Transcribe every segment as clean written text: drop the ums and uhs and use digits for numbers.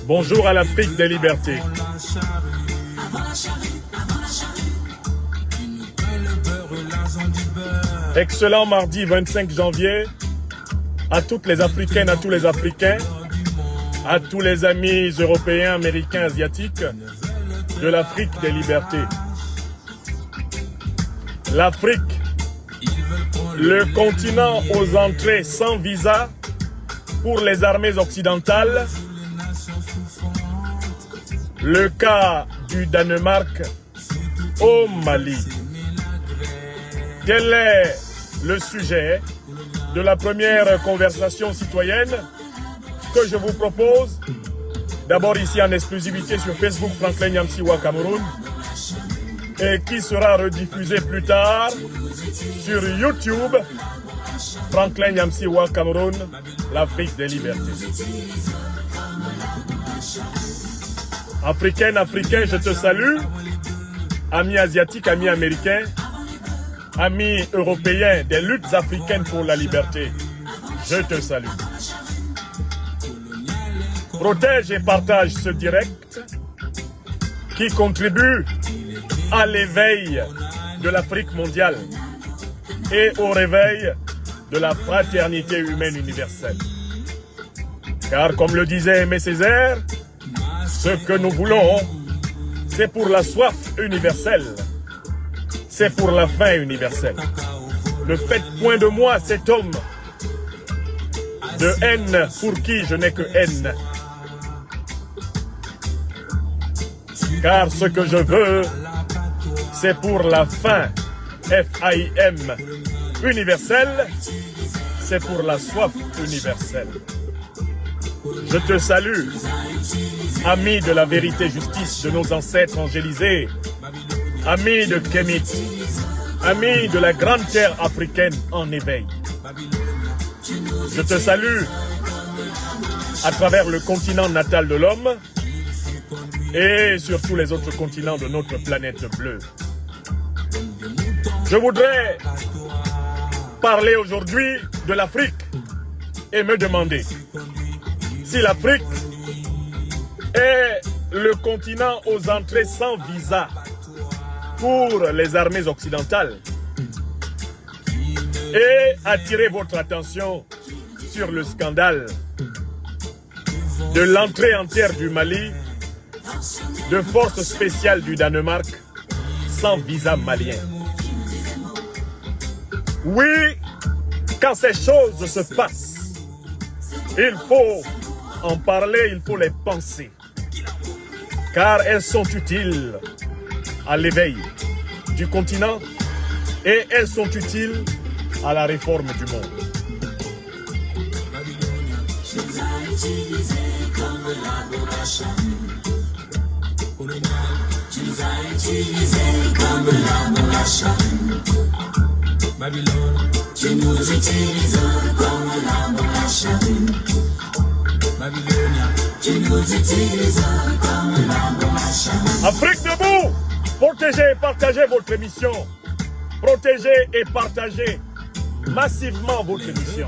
Bonjour à l'Afrique des libertés. Excellent mardi 25 janvier à toutes les Africaines, à tous les Africains, à tous les amis européens, américains, asiatiques de l'Afrique des libertés. L'Afrique, le continent aux entrées sans visa pour les armées occidentales. Le cas du Danemark au Mali. Quel est le sujet de la première conversation citoyenne que je vous propose? D'abord ici en exclusivité sur Facebook Franklin Nyamsiwa Cameroun et qui sera rediffusé plus tard sur YouTube Franklin Nyamsiwa Cameroun, l'Afrique des libertés. Africaine, Africain, je te salue. Amis asiatiques, amis américains, amis européens des luttes africaines pour la liberté, je te salue. Protège et partage ce direct qui contribue à l'éveil de l'Afrique mondiale et au réveil de la fraternité humaine universelle. Car comme le disait Aimé Césaire, ce que nous voulons, c'est pour la soif universelle, c'est pour la faim universelle. Ne faites point de moi cet homme de haine pour qui je n'ai que haine. Car ce que je veux, c'est pour la faim, F-A-I-M, universelle, c'est pour la soif universelle. Je te salue, ami de la vérité justice de nos ancêtres angélisés, ami de Kémit, ami de la grande terre africaine en éveil. Je te salue à travers le continent natal de l'homme et sur tous les autres continents de notre planète bleue. Je voudrais parler aujourd'hui de l'Afrique et me demander si l'Afrique est le continent aux entrées sans visa pour les armées occidentales et attirer votre attention sur le scandale de l'entrée en terre du Mali de forces spéciales du Danemark sans visa malien. Oui, quand ces choses se passent, il faut en parler, il faut les penser, car elles sont utiles à l'éveil du continent et elles sont utiles à la réforme du monde. Babylone, tu nous utilises comme la charrue. Babylonia, tu nous utilises comme la charrue. Afrique debout, protégez et partagez votre émission. Protégez et partagez massivement votre émission.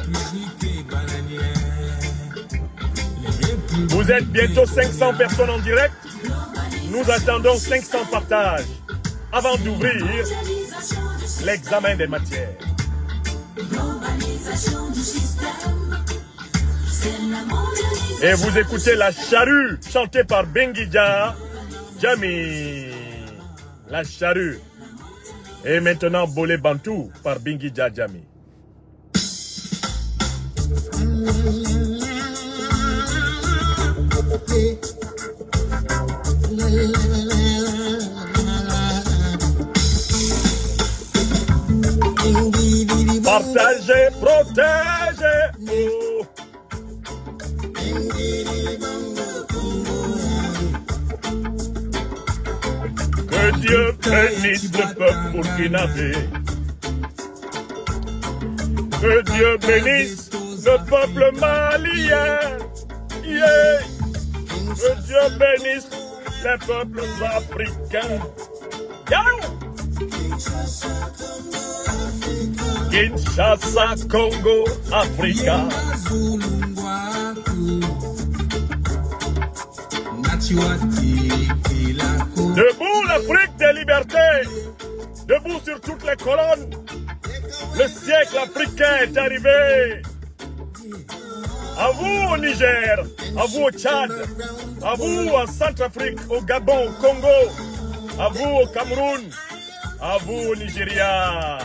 Vous êtes bientôt 500 personnes en direct. Nous attendons 500 partages avant d'ouvrir l'examen des matières. Et vous écoutez La Charrue, chantée par Bengija Jami. La Charrue. Et maintenant Bolé Bantou par Bengija Jami. Partagez, protégez. Oh. Que Dieu bénisse le peuple burkinabé. Que Dieu bénisse le peuple malien. Yeah. Que Dieu bénisse les peuples africains. Kinshasa, Congo, Africa. Debout l'Afrique des libertés. Debout sur toutes les colonnes. Le siècle africain est arrivé. À vous au Niger, à vous au Tchad, à vous en Centrafrique, au Gabon, au Congo, à vous au Cameroun, à vous au Nigeria,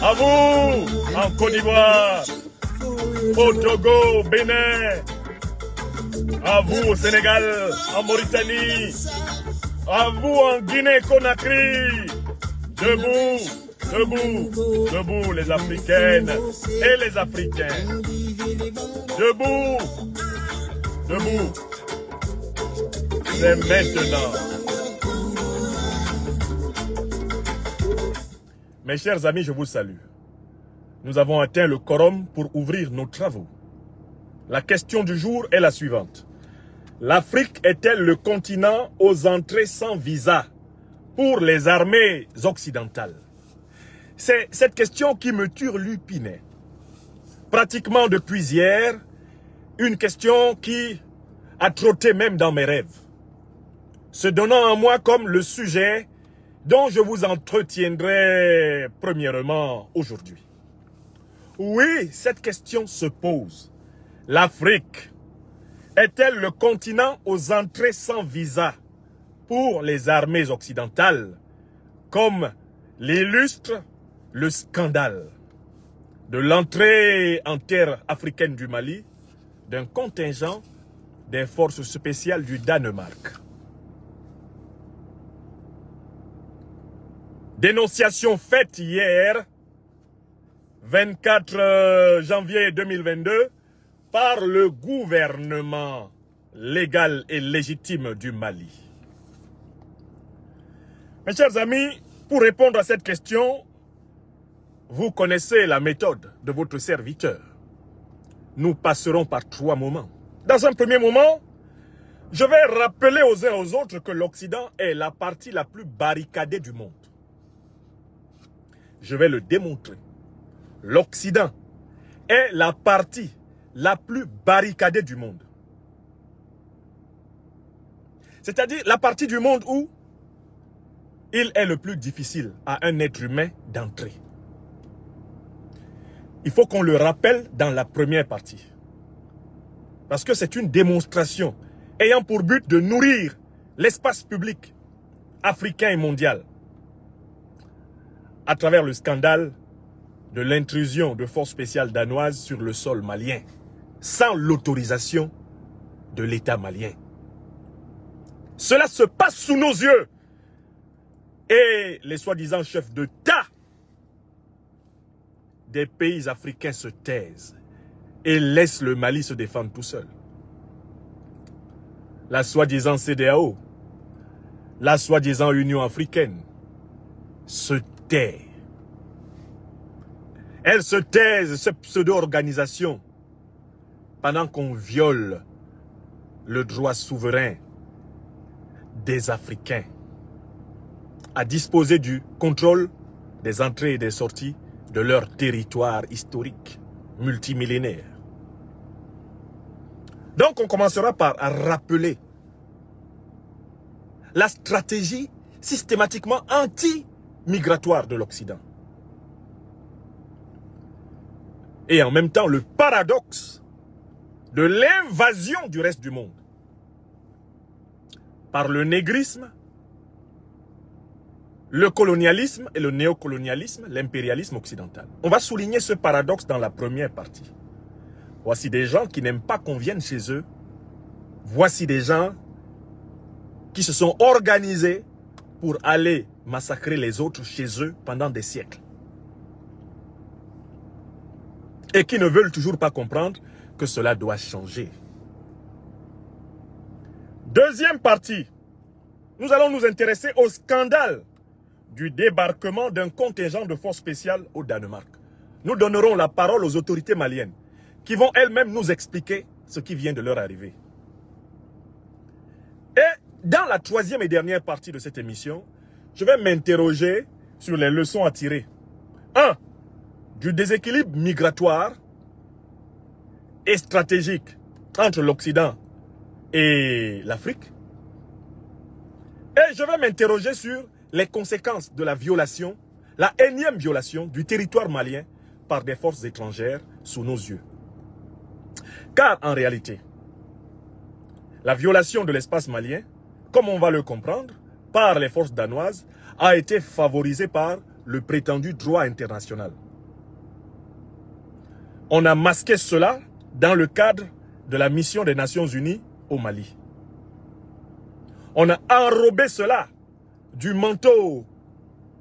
à vous en Côte d'Ivoire, au Togo, au Bénin, à vous au Sénégal, en Mauritanie, à vous en Guinée-Conakry. Debout, debout, debout les Africaines et les Africains. Debout, debout. C'est maintenant. Mes chers amis, je vous salue. Nous avons atteint le quorum pour ouvrir nos travaux. La question du jour est la suivante. L'Afrique est-elle le continent aux entrées sans visa pour les armées occidentales? C'est cette question qui me turlupinait. Pratiquement depuis hier, une question qui a trotté même dans mes rêves, se donnant en moi comme le sujet dont je vous entretiendrai premièrement aujourd'hui. Oui, cette question se pose. L'Afrique est-elle le continent aux entrées sans visa pour les armées occidentales, comme l'illustre le scandale de l'entrée en terre africaine du Mali d'un contingent des forces spéciales du Danemark? Dénonciation faite hier, 24 janvier 2022, par le gouvernement légal et légitime du Mali. Mes chers amis, pour répondre à cette question, vous connaissez la méthode de votre serviteur. Nous passerons par 3 moments. Dans un premier moment, je vais rappeler aux uns et aux autres que l'Occident est la partie la plus barricadée du monde. Je vais le démontrer. L'Occident est la partie la plus barricadée du monde. C'est-à-dire la partie du monde où il est le plus difficile à un être humain d'entrer. Il faut qu'on le rappelle dans la première partie. Parce que c'est une démonstration ayant pour but de nourrir l'espace public africain et mondial à travers le scandale de l'intrusion de forces spéciales danoises sur le sol malien, sans l'autorisation de l'État malien. Cela se passe sous nos yeux. Et les soi-disant chefs d'État des pays africains se taisent et laissent le Mali se défendre tout seul. La soi-disant CEDEAO, la soi-disant Union africaine se tait. Elles se taisent, cette pseudo-organisation, pendant qu'on viole le droit souverain des Africains à disposer du contrôle des entrées et des sorties de leur territoire historique multimillénaire. Donc on commencera par rappeler la stratégie systématiquement anti-migratoire de l'Occident. Et en même temps le paradoxe de l'invasion du reste du monde par le négrisme, le colonialisme et le néocolonialisme, l'impérialisme occidental. On va souligner ce paradoxe dans la première partie. Voici des gens qui n'aiment pas qu'on vienne chez eux. Voici des gens qui se sont organisés pour aller massacrer les autres chez eux pendant des siècles. Et qui ne veulent toujours pas comprendre que cela doit changer. Deuxième partie, nous allons nous intéresser au scandale du débarquement d'un contingent de forces spéciales au Danemark. Nous donnerons la parole aux autorités maliennes qui vont elles-mêmes nous expliquer ce qui vient de leur arriver. Et dans la troisième et dernière partie de cette émission, je vais m'interroger sur les leçons à tirer. 1. Du déséquilibre migratoire et stratégique entre l'Occident et l'Afrique. Et je vais m'interroger sur les conséquences de la violation, la énième violation du territoire malien par des forces étrangères sous nos yeux. Car en réalité, la violation de l'espace malien, comme on va le comprendre, par les forces danoises, a été favorisée par le prétendu droit international. On a masqué cela dans le cadre de la mission des Nations Unies au Mali. On a enrobé cela du manteau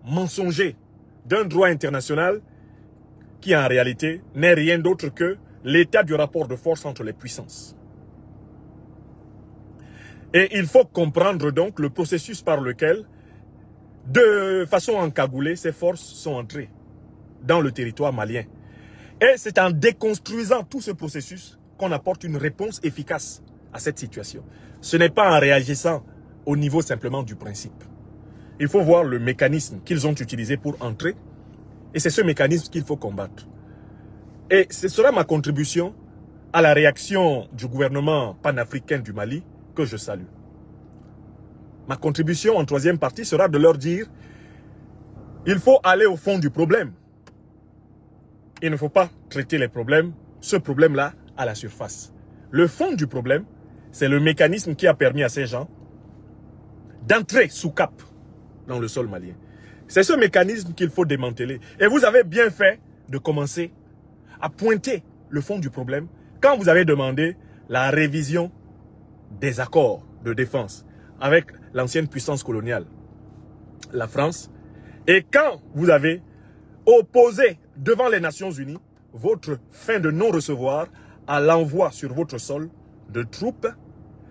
mensonger d'un droit international qui en réalité n'est rien d'autre que l'état du rapport de force entre les puissances. Et il faut comprendre donc le processus par lequel, de façon encagoulée, ces forces sont entrées dans le territoire malien. Et c'est en déconstruisant tout ce processus qu'on apporte une réponse efficace à cette situation. Ce n'est pas en réagissant au niveau simplement du principe. Il faut voir le mécanisme qu'ils ont utilisé pour entrer. Et c'est ce mécanisme qu'il faut combattre. Et ce sera ma contribution à la réaction du gouvernement panafricain du Mali que je salue. Ma contribution en troisième partie sera de leur dire il faut aller au fond du problème. Il ne faut pas traiter les problèmes, ce problème-là, à la surface. Le fond du problème, c'est le mécanisme qui a permis à ces gens d'entrer sous cap dans le sol malien. C'est ce mécanisme qu'il faut démanteler. Et vous avez bien fait de commencer à pointer le fond du problème quand vous avez demandé la révision des accords de défense avec l'ancienne puissance coloniale, la France, et quand vous avez opposé devant les Nations Unies votre fin de non-recevoir à l'envoi sur votre sol de troupes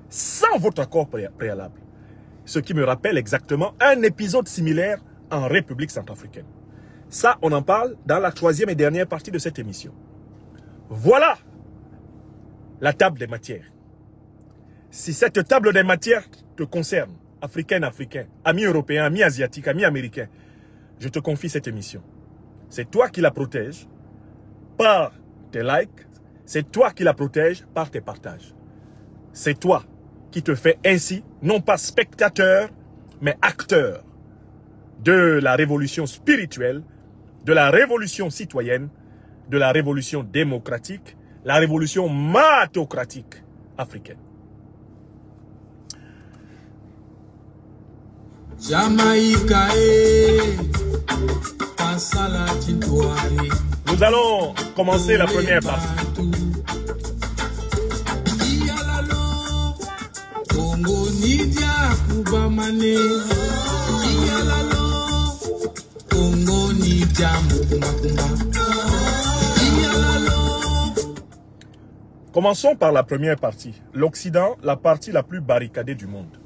sans votre accord préalable. Ce qui me rappelle exactement un épisode similaire en République centrafricaine. Ça, on en parle dans la troisième et dernière partie de cette émission. Voilà la table des matières. Si cette table des matières te concerne, africaine, amis européens, amis asiatiques, amis américains, je te confie cette émission. C'est toi qui la protèges par tes likes, c'est toi qui la protèges par tes partages. C'est toi qui te fais ainsi, non pas spectateur, mais acteur de la révolution spirituelle, de la révolution citoyenne, de la révolution démocratique, la révolution matocratique africaine. Nous allons commencer la première partie. Commençons par la première partie. L'Occident, la partie la plus barricadée du monde.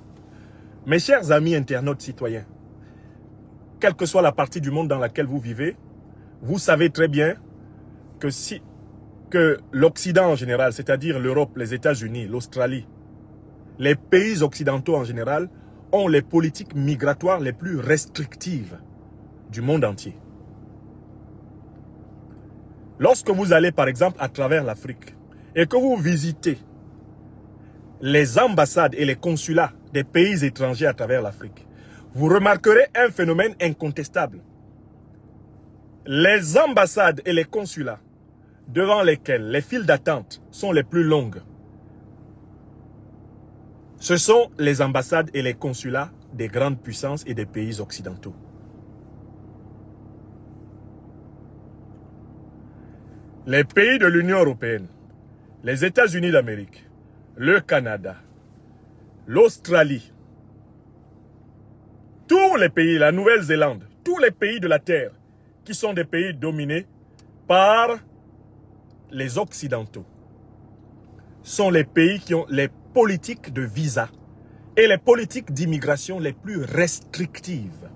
Mes chers amis internautes citoyens, quelle que soit la partie du monde dans laquelle vous vivez, vous savez très bien que l'Occident en général, c'est-à-dire l'Europe, les États-Unis, l'Australie, les pays occidentaux en général, ont les politiques migratoires les plus restrictives du monde entier. Lorsque vous allez par exemple à travers l'Afrique et que vous visitez les ambassades et les consulats des pays étrangers à travers l'Afrique, vous remarquerez un phénomène incontestable. Les ambassades et les consulats devant lesquels les files d'attente sont les plus longues, ce sont les ambassades et les consulats des grandes puissances et des pays occidentaux. Les pays de l'Union européenne, les États-Unis d'Amérique, le Canada, l'Australie, tous les pays, la Nouvelle-Zélande, tous les pays de la Terre qui sont des pays dominés par les Occidentaux sont les pays qui ont les politiques de visa et les politiques d'immigration les plus restrictives.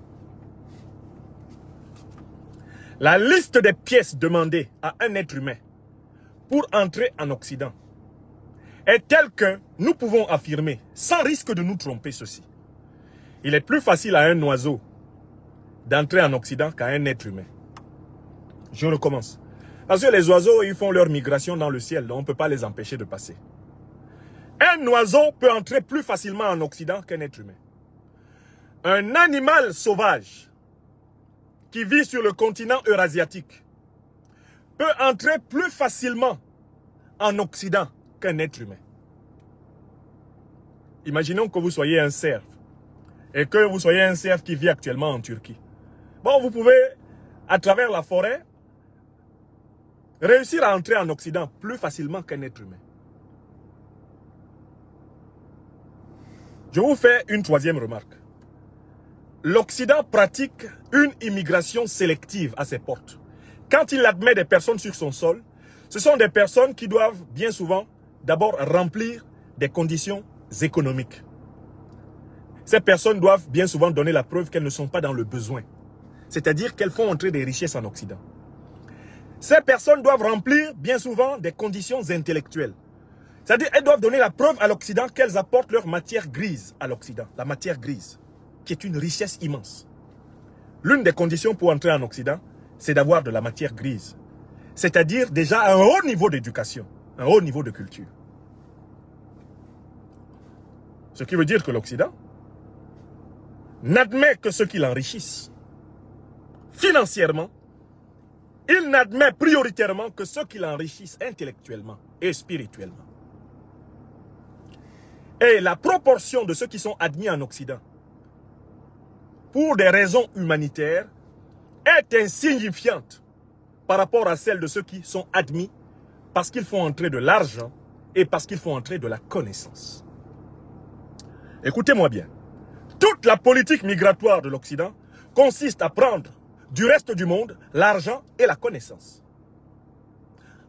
La liste des pièces demandées à un être humain pour entrer en Occident est telle que nous pouvons affirmer, sans risque de nous tromper, ceci. Il est plus facile à un oiseau d'entrer en Occident qu'à un être humain. Je recommence. Parce que les oiseaux, ils font leur migration dans le ciel, donc on ne peut pas les empêcher de passer. Un oiseau peut entrer plus facilement en Occident qu'un être humain. Un animal sauvage qui vit sur le continent eurasiatique peut entrer plus facilement en Occident qu'un être humain. Imaginons que vous soyez un cerf et que vous soyez un cerf qui vit actuellement en Turquie. Bon, vous pouvez, à travers la forêt, réussir à entrer en Occident plus facilement qu'un être humain. Je vous fais une troisième remarque. L'Occident pratique une immigration sélective à ses portes. Quand il admet des personnes sur son sol, ce sont des personnes qui doivent bien souvent d'abord remplir des conditions économiques. Ces personnes doivent bien souvent donner la preuve qu'elles ne sont pas dans le besoin. C'est-à-dire qu'elles font entrer des richesses en Occident. Ces personnes doivent remplir bien souvent des conditions intellectuelles. C'est-à-dire qu'elles doivent donner la preuve à l'Occident qu'elles apportent leur matière grise à l'Occident. La matière grise, qui est une richesse immense. L'une des conditions pour entrer en Occident, c'est d'avoir de la matière grise. C'est-à-dire déjà un haut niveau d'éducation, un haut niveau de culture. Ce qui veut dire que l'Occident n'admet que ceux qui l'enrichissent. Financièrement, il n'admet prioritairement que ceux qui l'enrichissent intellectuellement et spirituellement. Et la proportion de ceux qui sont admis en Occident, pour des raisons humanitaires, est insignifiante par rapport à celle de ceux qui sont admis parce qu'ils font entrer de l'argent et parce qu'ils font entrer de la connaissance. Écoutez-moi bien. Toute la politique migratoire de l'Occident consiste à prendre du reste du monde l'argent et la connaissance,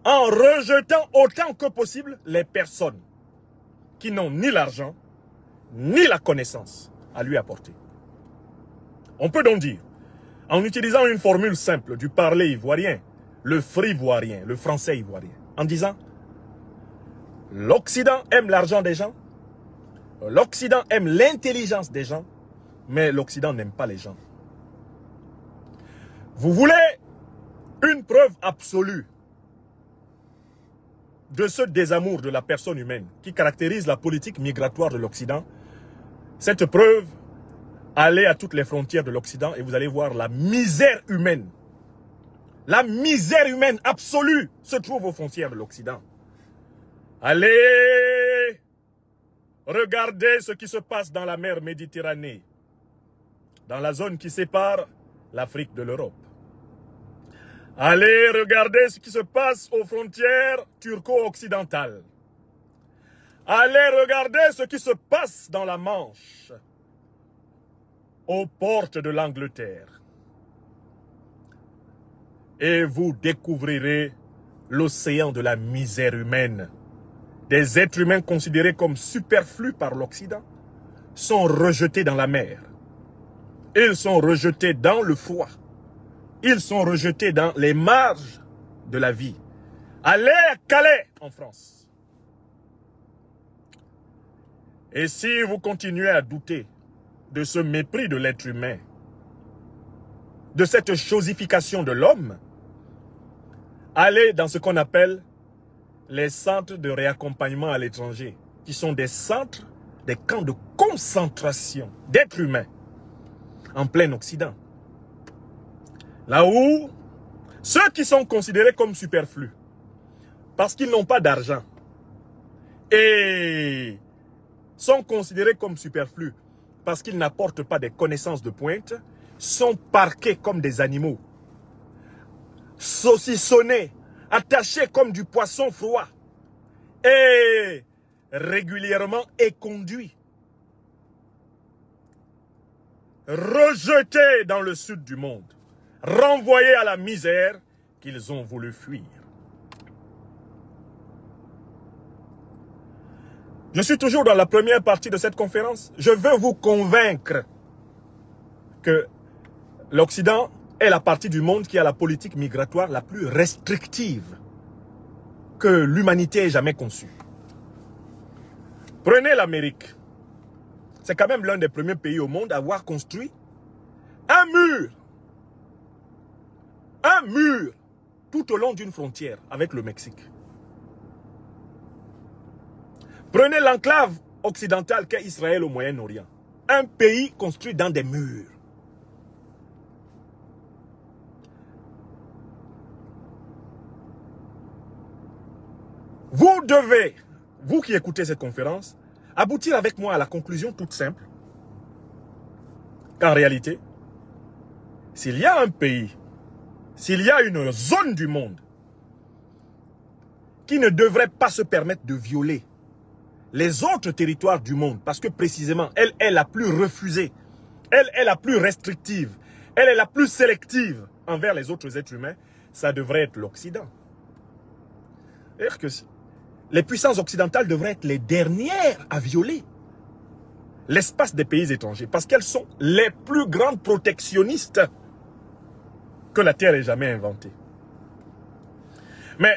en rejetant autant que possible les personnes qui n'ont ni l'argent ni la connaissance à lui apporter. On peut donc dire, en utilisant une formule simple du parler ivoirien, le frivoirien, le français ivoirien, en disant l'Occident aime l'argent des gens, l'Occident aime l'intelligence des gens, mais l'Occident n'aime pas les gens. Vous voulez une preuve absolue de ce désamour de la personne humaine qui caractérise la politique migratoire de l'Occident? Cette preuve, allez à toutes les frontières de l'Occident et vous allez voir la misère humaine. La misère humaine absolue se trouve aux frontières de l'Occident. Allez regarder ce qui se passe dans la mer Méditerranée, dans la zone qui sépare l'Afrique de l'Europe. Allez regarder ce qui se passe aux frontières turco-occidentales. Allez regarder ce qui se passe dans la Manche, aux portes de l'Angleterre. Et vous découvrirez l'océan de la misère humaine. Des êtres humains considérés comme superflus par l'Occident sont rejetés dans la mer. Ils sont rejetés dans le froid. Ils sont rejetés dans les marges de la vie. Allez à Calais, en France. Et si vous continuez à douter de ce mépris de l'être humain, de cette chosification de l'homme, allez dans ce qu'on appelle les centres de réaccompagnement à l'étranger, qui sont des centres, des camps de concentration d'êtres humains en plein Occident. Là où ceux qui sont considérés comme superflus, parce qu'ils n'ont pas d'argent, et sont considérés comme superflus, parce qu'ils n'apportent pas des connaissances de pointe, sont parqués comme des animaux, saucissonnés, attachés comme du poisson froid, et régulièrement éconduits, rejetés dans le sud du monde, renvoyés à la misère qu'ils ont voulu fuir. Je suis toujours dans la première partie de cette conférence. Je veux vous convaincre que l'Occident est la partie du monde qui a la politique migratoire la plus restrictive que l'humanité ait jamais conçue. Prenez l'Amérique. C'est quand même l'un des premiers pays au monde à avoir construit un mur tout au long d'une frontière avec le Mexique. Prenez l'enclave occidentale qu'est Israël au Moyen-Orient. Un pays construit dans des murs. Vous devez, vous qui écoutez cette conférence, aboutir avec moi à la conclusion toute simple qu'en réalité, s'il y a un pays, s'il y a une zone du monde qui ne devrait pas se permettre de violer les autres territoires du monde, parce que précisément, elle est la plus refusée, elle est la plus restrictive, elle est la plus sélective envers les autres êtres humains, ça devrait être l'Occident. C'est-à-dire que les puissances occidentales devraient être les dernières à violer l'espace des pays étrangers, parce qu'elles sont les plus grandes protectionnistes que la Terre ait jamais inventées. Mais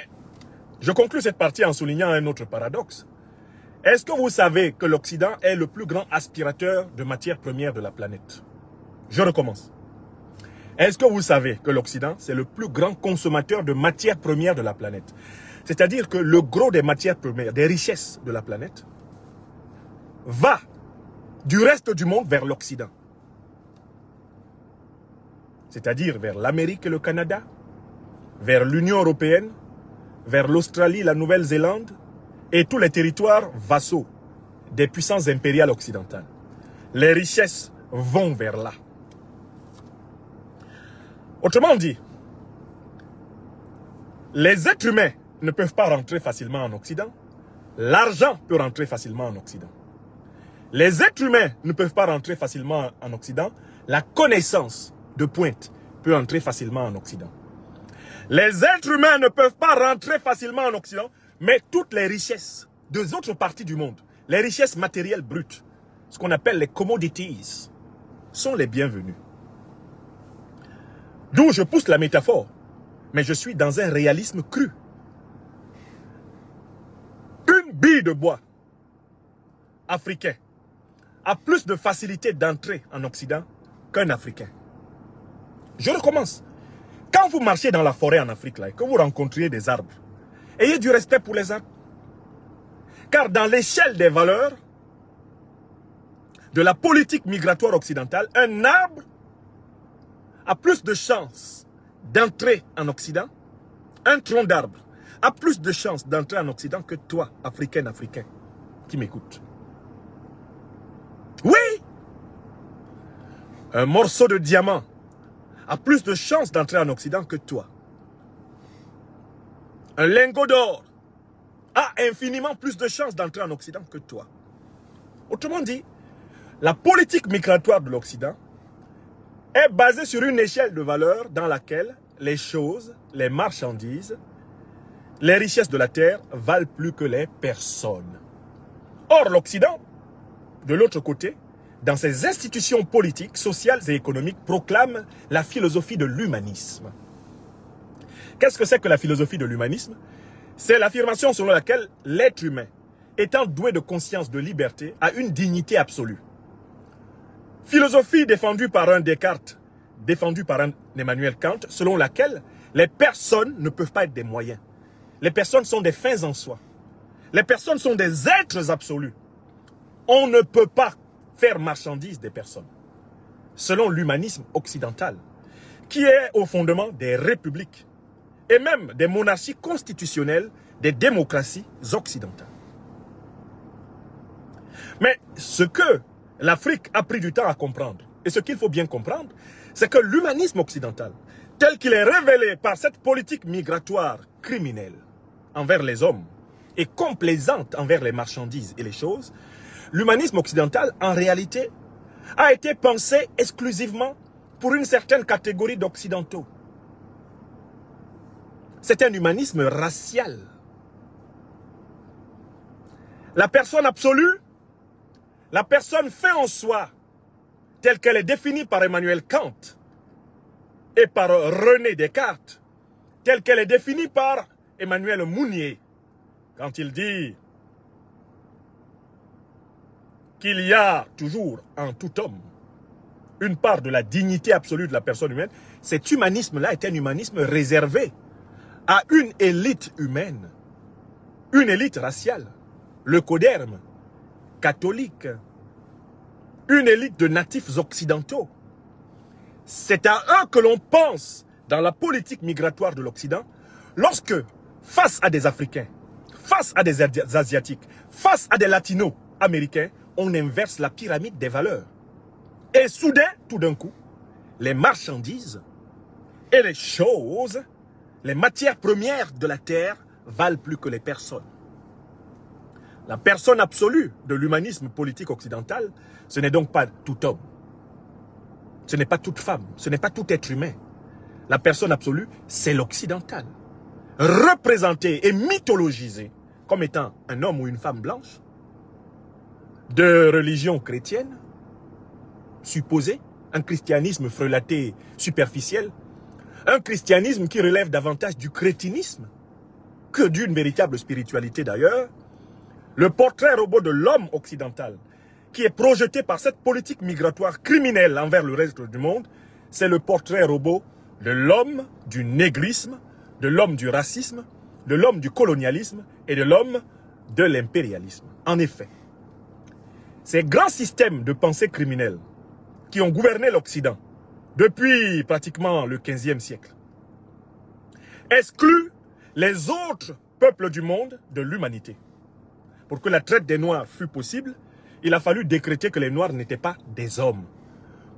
je conclus cette partie en soulignant un autre paradoxe. Est-ce que vous savez que l'Occident est le plus grand aspirateur de matières premières de la planète? Je recommence. Est-ce que vous savez que l'Occident, c'est le plus grand consommateur de matières premières de la planète? C'est-à-dire que le gros des matières premières, des richesses de la planète, va du reste du monde vers l'Occident. C'est-à-dire vers l'Amérique et le Canada, vers l'Union européenne, vers l'Australie, la Nouvelle-Zélande et tous les territoires vassaux des puissances impériales occidentales. Les richesses vont vers là. Autrement dit, les êtres humains ne peuvent pas rentrer facilement en Occident. L'argent peut rentrer facilement en Occident. Les êtres humains ne peuvent pas rentrer facilement en Occident. La connaissance de pointe peut entrer facilement en Occident. Les êtres humains ne peuvent pas rentrer facilement en Occident, mais toutes les richesses des autres parties du monde, les richesses matérielles brutes, ce qu'on appelle les commodities, sont les bienvenues. D'où je pousse la métaphore, mais je suis dans un réalisme cru. Une bille de bois africain a plus de facilité d'entrer en Occident qu'un Africain. Je recommence. Quand vous marchez dans la forêt en Afrique, là, et que vous rencontriez des arbres, ayez du respect pour les arbres. Car dans l'échelle des valeurs de la politique migratoire occidentale, un arbre a plus de chances d'entrer en Occident, un tronc d'arbre a plus de chances d'entrer en Occident que toi, Africain, qui m'écoute. Oui! Un morceau de diamant a plus de chances d'entrer en Occident que toi. Un lingot d'or a infiniment plus de chances d'entrer en Occident que toi. Autrement dit, la politique migratoire de l'Occident est basée sur une échelle de valeurs dans laquelle les choses, les marchandises, les richesses de la terre valent plus que les personnes. Or, l'Occident, de l'autre côté, dans ses institutions politiques, sociales et économiques, proclame la philosophie de l'humanisme. Qu'est-ce que c'est que la philosophie de l'humanisme? C'est l'affirmation selon laquelle l'être humain, étant doué de conscience de liberté, a une dignité absolue. Philosophie défendue par un Descartes, défendue par un Emmanuel Kant, selon laquelle les personnes ne peuvent pas être des moyens. Les personnes sont des fins en soi. Les personnes sont des êtres absolus. On ne peut pas faire marchandise des personnes. Selon l'humanisme occidental, qui est au fondement des républiques et même des monarchies constitutionnelles, des démocraties occidentales. Mais ce que l'Afrique a pris du temps à comprendre, et ce qu'il faut bien comprendre, c'est que l'humanisme occidental, tel qu'il est révélé par cette politique migratoire criminelle envers les hommes et complaisante envers les marchandises et les choses, l'humanisme occidental, en réalité, a été pensé exclusivement pour une certaine catégorie d'occidentaux. C'est un humanisme racial. La personne absolue, la personne fait en soi, telle qu'elle est définie par Emmanuel Kant et par René Descartes, telle qu'elle est définie par Emmanuel Mounier, quand il dit qu'il y a toujours en tout homme une part de la dignité absolue de la personne humaine, cet humanisme-là est un humanisme réservé à une élite humaine, une élite raciale, le coderme, catholique, une élite de natifs occidentaux. C'est à eux que l'on pense dans la politique migratoire de l'Occident lorsque, face à des Africains, face à des Asiatiques, face à des Latino-Américains, on inverse la pyramide des valeurs. Et soudain, tout d'un coup, les marchandises et les choses, les matières premières de la terre valent plus que les personnes. La personne absolue de l'humanisme politique occidental, ce n'est donc pas tout homme. Ce n'est pas toute femme, ce n'est pas tout être humain. La personne absolue, c'est l'occidental. Représenté et mythologisé comme étant un homme ou une femme blanche, de religion chrétienne, supposée, un christianisme frelaté, superficiel, un christianisme qui relève davantage du crétinisme que d'une véritable spiritualité d'ailleurs. Le portrait robot de l'homme occidental qui est projeté par cette politique migratoire criminelle envers le reste du monde, c'est le portrait robot de l'homme du négrisme, de l'homme du racisme, de l'homme du colonialisme et de l'homme de l'impérialisme. En effet, ces grands systèmes de pensée criminelle qui ont gouverné l'Occident depuis pratiquement le XVe siècle excluent les autres peuples du monde de l'humanité. Pour que la traite des Noirs fût possible, il a fallu décréter que les Noirs n'étaient pas des hommes.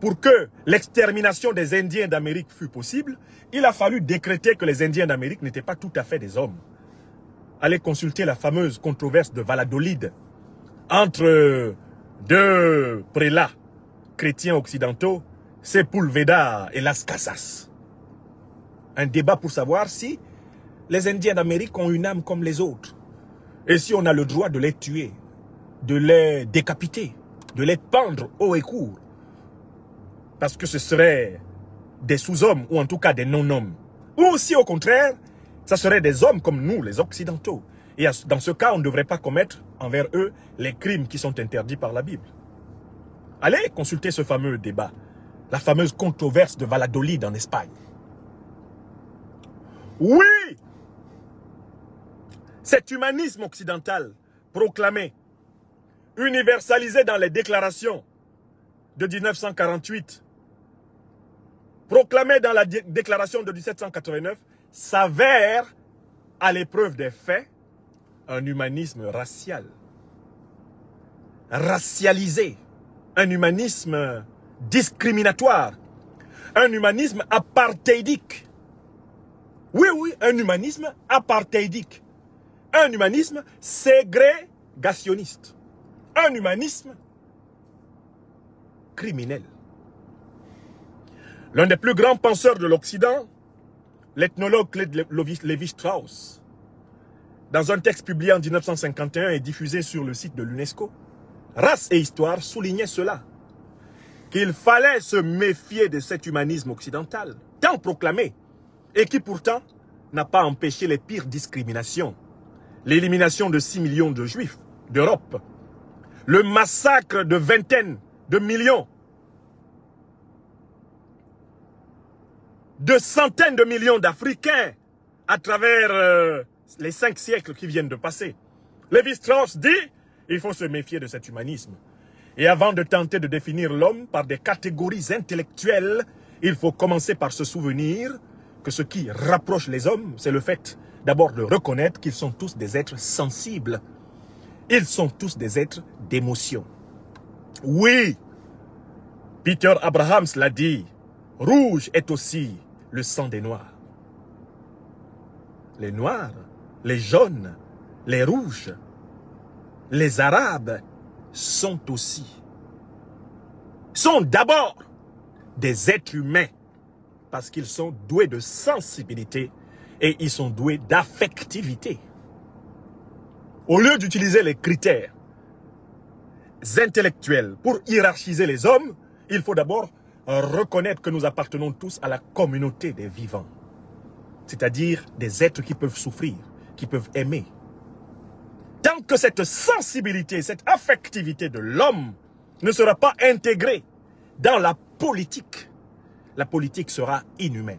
Pour que l'extermination des Indiens d'Amérique fût possible, il a fallu décréter que les Indiens d'Amérique n'étaient pas tout à fait des hommes. Allez consulter la fameuse controverse de Valladolid entre deux prélats chrétiens occidentaux, Sepúlveda et Las Casas. Un débat pour savoir si les Indiens d'Amérique ont une âme comme les autres. Et si on a le droit de les tuer, de les décapiter, de les pendre haut et court. Parce que ce seraient des sous-hommes, ou en tout cas des non-hommes. Ou si au contraire, ça serait des hommes comme nous, les Occidentaux. Et dans ce cas, on ne devrait pas commettre envers eux les crimes qui sont interdits par la Bible. Allez consulter ce fameux débat, la fameuse controverse de Valladolid en Espagne. Oui! Cet humanisme occidental proclamé, universalisé dans les déclarations de 1948, proclamé dans la déclaration de 1789, s'avère, à l'épreuve des faits, un humanisme racial, racialisé, un humanisme discriminatoire, un humanisme apartheidique. Oui, oui, un humanisme apartheidique. Un humanisme ségrégationniste. Un humanisme criminel. L'un des plus grands penseurs de l'Occident, l'ethnologue Claude Lévi-Strauss, dans un texte publié en 1951 et diffusé sur le site de l'UNESCO, Race et Histoire soulignait cela, qu'il fallait se méfier de cet humanisme occidental, tant proclamé, et qui pourtant n'a pas empêché les pires discriminations. L'élimination de 6 millions de Juifs d'Europe, le massacre de vingtaines de millions, de centaines de millions d'Africains à travers les 5 siècles qui viennent de passer. Lévi-Strauss dit, il faut se méfier de cet humanisme. Et avant de tenter de définir l'homme par des catégories intellectuelles, il faut commencer par se souvenir que ce qui rapproche les hommes, c'est le fait d'abord de reconnaître qu'ils sont tous des êtres sensibles. Ils sont tous des êtres d'émotion. Oui, Peter Abrahams l'a dit, rouge est aussi le sang des Noirs. Les Noirs, les jaunes, les rouges, les Arabes sont d'abord des êtres humains parce qu'ils sont doués de sensibilité et ils sont doués d'affectivité. Au lieu d'utiliser les critères intellectuels pour hiérarchiser les hommes, il faut d'abord reconnaître que nous appartenons tous à la communauté des vivants. C'est-à-dire des êtres qui peuvent souffrir, qui peuvent aimer. Tant que cette sensibilité, cette affectivité de l'homme ne sera pas intégrée dans la politique sera inhumaine.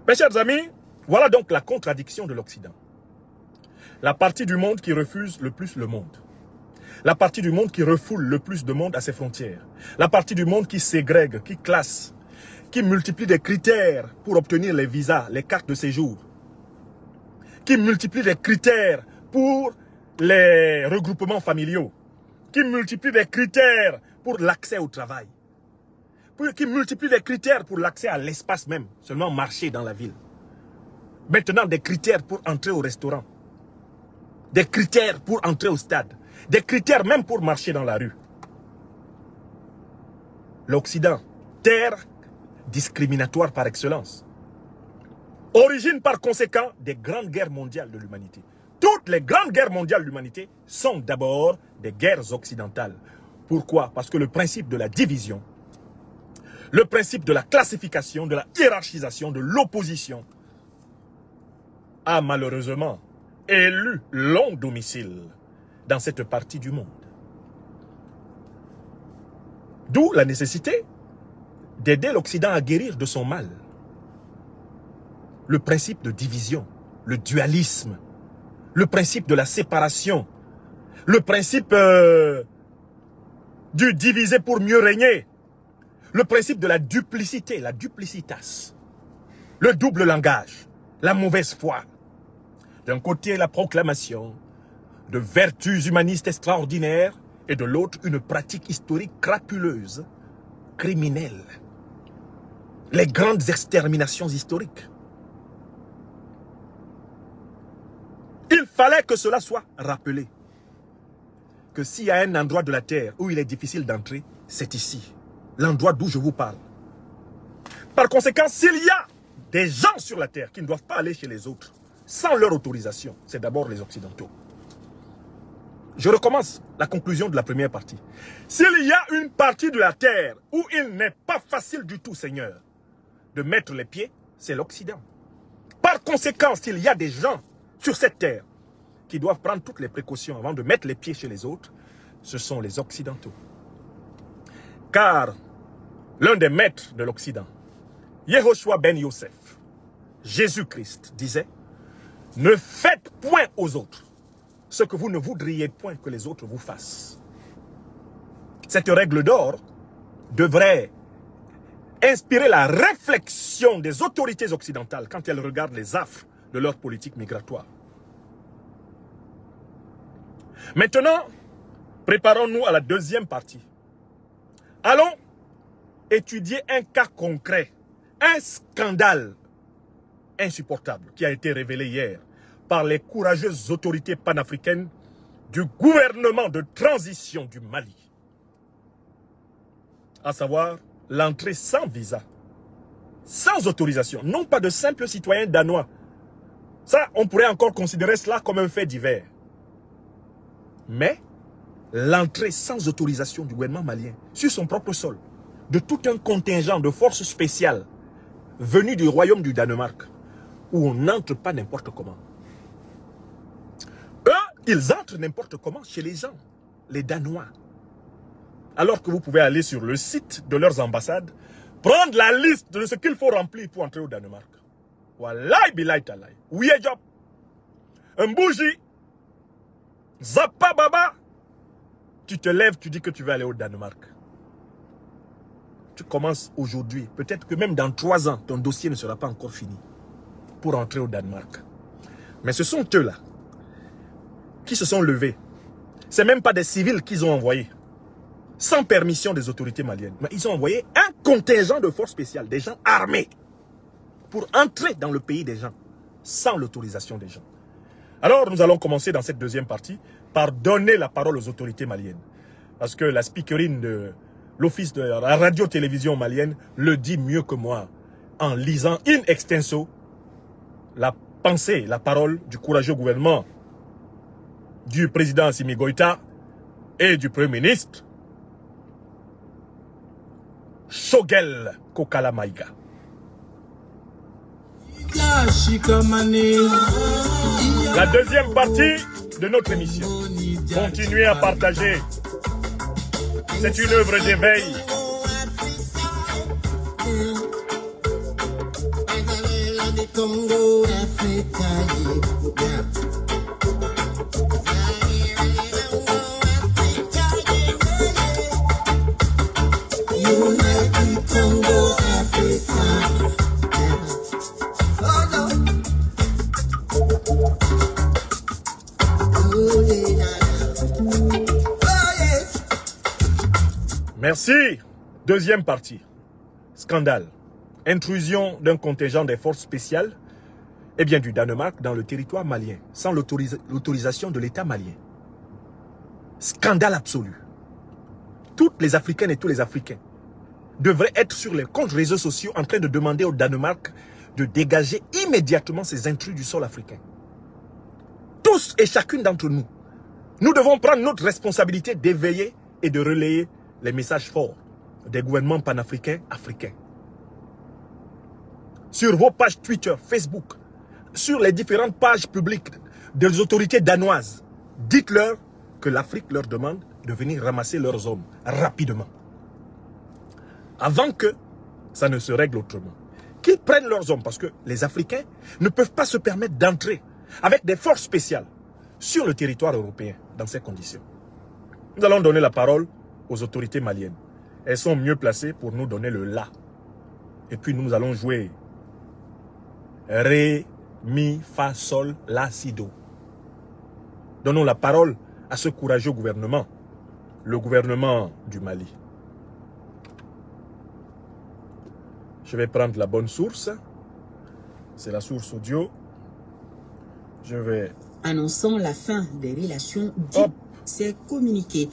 Mes chers amis, voilà donc la contradiction de l'Occident. La partie du monde qui refuse le plus le monde. La partie du monde qui refoule le plus de monde à ses frontières. La partie du monde qui ségrègue, qui classe, qui multiplie des critères pour obtenir les visas, les cartes de séjour. Qui multiplie des critères pour les regroupements familiaux. Qui multiplie des critères pour l'accès au travail. Qui multiplie des critères pour l'accès à l'espace même, seulement marcher dans la ville. Maintenant, des critères pour entrer au restaurant. Des critères pour entrer au stade. Des critères même pour marcher dans la rue. L'Occident, terre discriminatoire par excellence. Origine par conséquent des grandes guerres mondiales de l'humanité. Toutes les grandes guerres mondiales de l'humanité sont d'abord des guerres occidentales. Pourquoi? Parce que le principe de la division, le principe de la classification, de la hiérarchisation, de l'opposition a malheureusement élu long domicile dans cette partie du monde. D'où la nécessité d'aider l'Occident à guérir de son mal. Le principe de division, le dualisme, le principe de la séparation, le principe du diviser pour mieux régner, le principe de la duplicité, la duplicitas, le double langage, la mauvaise foi. D'un côté, la proclamation de vertus humanistes extraordinaires et de l'autre, une pratique historique crapuleuse, criminelle. Les grandes exterminations historiques. Il fallait que cela soit rappelé. Que s'il y a un endroit de la terre où il est difficile d'entrer, c'est ici. L'endroit d'où je vous parle. Par conséquent, s'il y a des gens sur la terre qui ne doivent pas aller chez les autres, sans leur autorisation, c'est d'abord les Occidentaux. Je recommence la conclusion de la première partie. S'il y a une partie de la terre où il n'est pas facile du tout, Seigneur, de mettre les pieds, c'est l'Occident. Par conséquent, s'il y a des gens sur cette terre qui doivent prendre toutes les précautions avant de mettre les pieds chez les autres, ce sont les Occidentaux. Car l'un des maîtres de l'Occident, Yehoshua ben Yosef, Jésus-Christ, disait: ne faites point aux autres ce que vous ne voudriez point que les autres vous fassent. Cette règle d'or devrait inspirer la réflexion des autorités occidentales quand elles regardent les affres de leur politique migratoire. Maintenant, préparons-nous à la deuxième partie. Allons étudier un cas concret, un scandale insupportable qui a été révélé hier par les courageuses autorités panafricaines du gouvernement de transition du Mali. À savoir l'entrée sans visa, sans autorisation, non pas de simples citoyens danois. Ça, on pourrait encore considérer cela comme un fait divers. Mais l'entrée sans autorisation du gouvernement malien sur son propre sol de tout un contingent de forces spéciales venues du royaume du Danemark, où on n'entre pas n'importe comment. Eux, ils entrent n'importe comment chez les gens, les Danois. Alors que vous pouvez aller sur le site de leurs ambassades, prendre la liste de ce qu'il faut remplir pour entrer au Danemark. Wallahi billahi talahi. Oui, job. Un bougie. Zappa baba. Tu te lèves, tu dis que tu vas aller au Danemark. Tu commences aujourd'hui. Peut-être que même dans 3 ans, ton dossier ne sera pas encore fini pour entrer au Danemark. Mais ce sont eux-là qui se sont levés. Ce n'est même pas des civils qu'ils ont envoyés, sans permission des autorités maliennes. Mais ils ont envoyé un contingent de forces spéciales, des gens armés, pour entrer dans le pays des gens, sans l'autorisation des gens. Alors nous allons commencer dans cette deuxième partie par donner la parole aux autorités maliennes. Parce que la speakerine de l'office de la radio-télévision malienne le dit mieux que moi, en lisant in extenso la pensée, la parole du courageux gouvernement du président Assimi Goïta et du premier ministre Shogel Kokala Maïga. La deuxième partie de notre émission. Continuez à partager. C'est une œuvre d'éveil. Merci. Deuxième partie. Scandale. Intrusion d'un contingent des forces spéciales du Danemark dans le territoire malien, sans l'autorisation de l'État malien. Scandale absolu. Toutes les Africaines et tous les Africains devraient être sur les comptes réseaux sociaux en train de demander au Danemark de dégager immédiatement ces intrus du sol africain. Tous et chacune d'entre nous, nous devons prendre notre responsabilité d'éveiller et de relayer les messages forts des gouvernements panafricains africains. Sur vos pages Twitter, Facebook, sur les différentes pages publiques des autorités danoises, dites-leur que l'Afrique leur demande de venir ramasser leurs hommes rapidement. Avant que ça ne se règle autrement. Qu'ils prennent leurs hommes parce que les Africains ne peuvent pas se permettre d'entrer avec des forces spéciales sur le territoire européen dans ces conditions. Nous allons donner la parole aux autorités maliennes. Elles sont mieux placées pour nous donner le la. Et puis nous allons jouer Ré, Mi, Fa, Sol, La, Si, Do. Donnons la parole à ce courageux gouvernement, le gouvernement du Mali. Je vais prendre la bonne source. C'est la source audio. Je vais... Annonçant la fin des relations dites. C'est communiqué.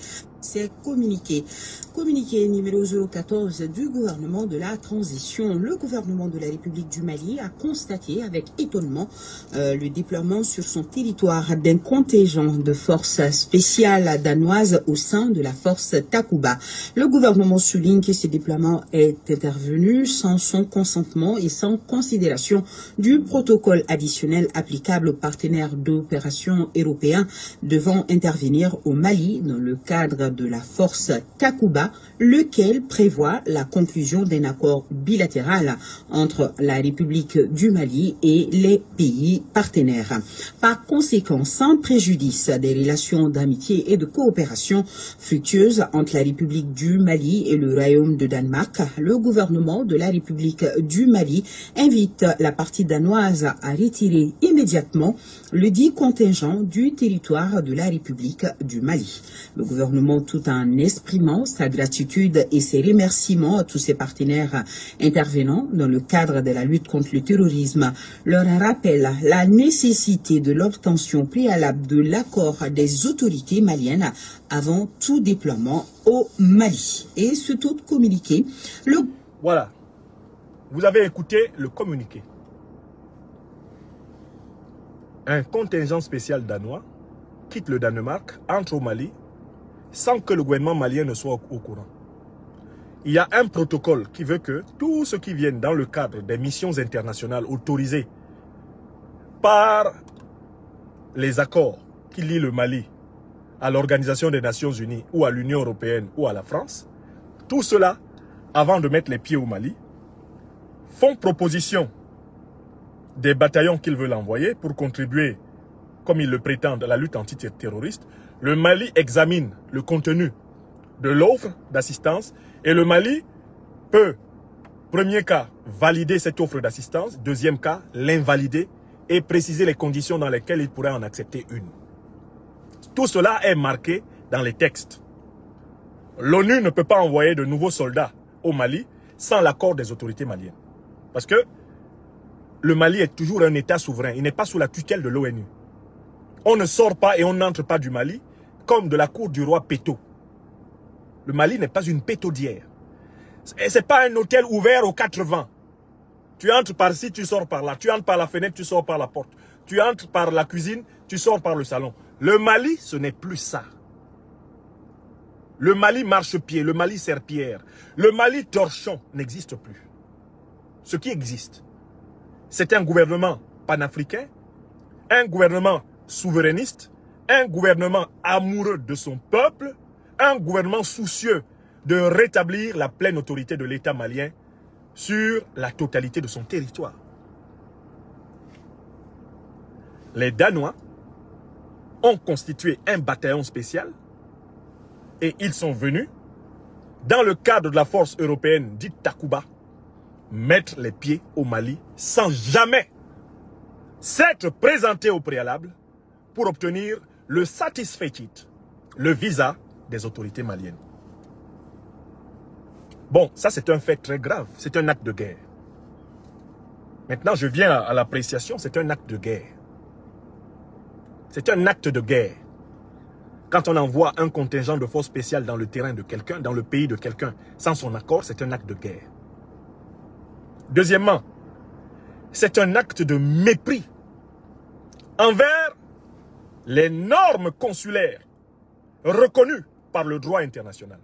Communiqué numéro 014 du gouvernement de la transition. Le gouvernement de la République du Mali a constaté avec étonnement le déploiement sur son territoire d'un contingent de forces spéciales danoises au sein de la force Takuba. Le gouvernement souligne que ce déploiement est intervenu sans son consentement et sans considération du protocole additionnel applicable aux partenaires d'opération européens devant intervenir au Mali dans le cadre de la force Takuba, lequel prévoit la conclusion d'un accord bilatéral entre la République du Mali et les pays partenaires. Par conséquent, sans préjudice des relations d'amitié et de coopération fructueuses entre la République du Mali et le Royaume de Danemark, le gouvernement de la République du Mali invite la partie danoise à retirer immédiatement le dit contingent du territoire de la République du Mali. Le gouvernement, tout en exprimant sa gratitude et ses remerciements à tous ses partenaires intervenants dans le cadre de la lutte contre le terrorisme, leur rappelle la nécessité de l'obtention préalable de l'accord des autorités maliennes avant tout déploiement au Mali. Et ce tout communiqué, Voilà. Vous avez écouté le communiqué. Un contingent spécial danois quitte le Danemark, entre au Mali, sans que le gouvernement malien ne soit au courant. Il y a un protocole qui veut que tous ceux qui viennent dans le cadre des missions internationales autorisées par les accords qui lient le Mali à l'Organisation des Nations Unies ou à l'Union Européenne ou à la France, tout cela, avant de mettre les pieds au Mali, font proposition des bataillons qu'ils veulent envoyer pour contribuer, comme ils le prétendent, à la lutte antiterroriste. Le Mali examine le contenu de l'offre d'assistance et le Mali peut, premier cas, valider cette offre d'assistance, deuxième cas, l'invalider et préciser les conditions dans lesquelles il pourrait en accepter une. Tout cela est marqué dans les textes. L'ONU ne peut pas envoyer de nouveaux soldats au Mali sans l'accord des autorités maliennes. Parce que le Mali est toujours un État souverain, il n'est pas sous la tutelle de l'ONU. On ne sort pas et on n'entre pas du Mali comme de la cour du roi Péto. Le Mali n'est pas une pétaudière. Et ce n'est pas un hôtel ouvert aux 4 vents. Tu entres par-ci, tu sors par là. Tu entres par la fenêtre, tu sors par la porte. Tu entres par la cuisine, tu sors par le salon. Le Mali, ce n'est plus ça. Le Mali marche-pied, le Mali serpillère, le Mali torchon n'existe plus. Ce qui existe, c'est un gouvernement panafricain, un gouvernement souverainiste, un gouvernement amoureux de son peuple, un gouvernement soucieux de rétablir la pleine autorité de l'État malien sur la totalité de son territoire. Les Danois ont constitué un bataillon spécial et ils sont venus, dans le cadre de la force européenne dite Takuba, mettre les pieds au Mali sans jamais s'être présentés au préalable pour obtenir le satisfecit, le visa des autorités maliennes. Bon, ça c'est un fait très grave, c'est un acte de guerre. Maintenant, je viens à l'appréciation, c'est un acte de guerre. C'est un acte de guerre. Quand on envoie un contingent de forces spéciales dans le terrain de quelqu'un, dans le pays de quelqu'un, sans son accord, c'est un acte de guerre. Deuxièmement, c'est un acte de mépris envers les normes consulaires reconnues par le droit international.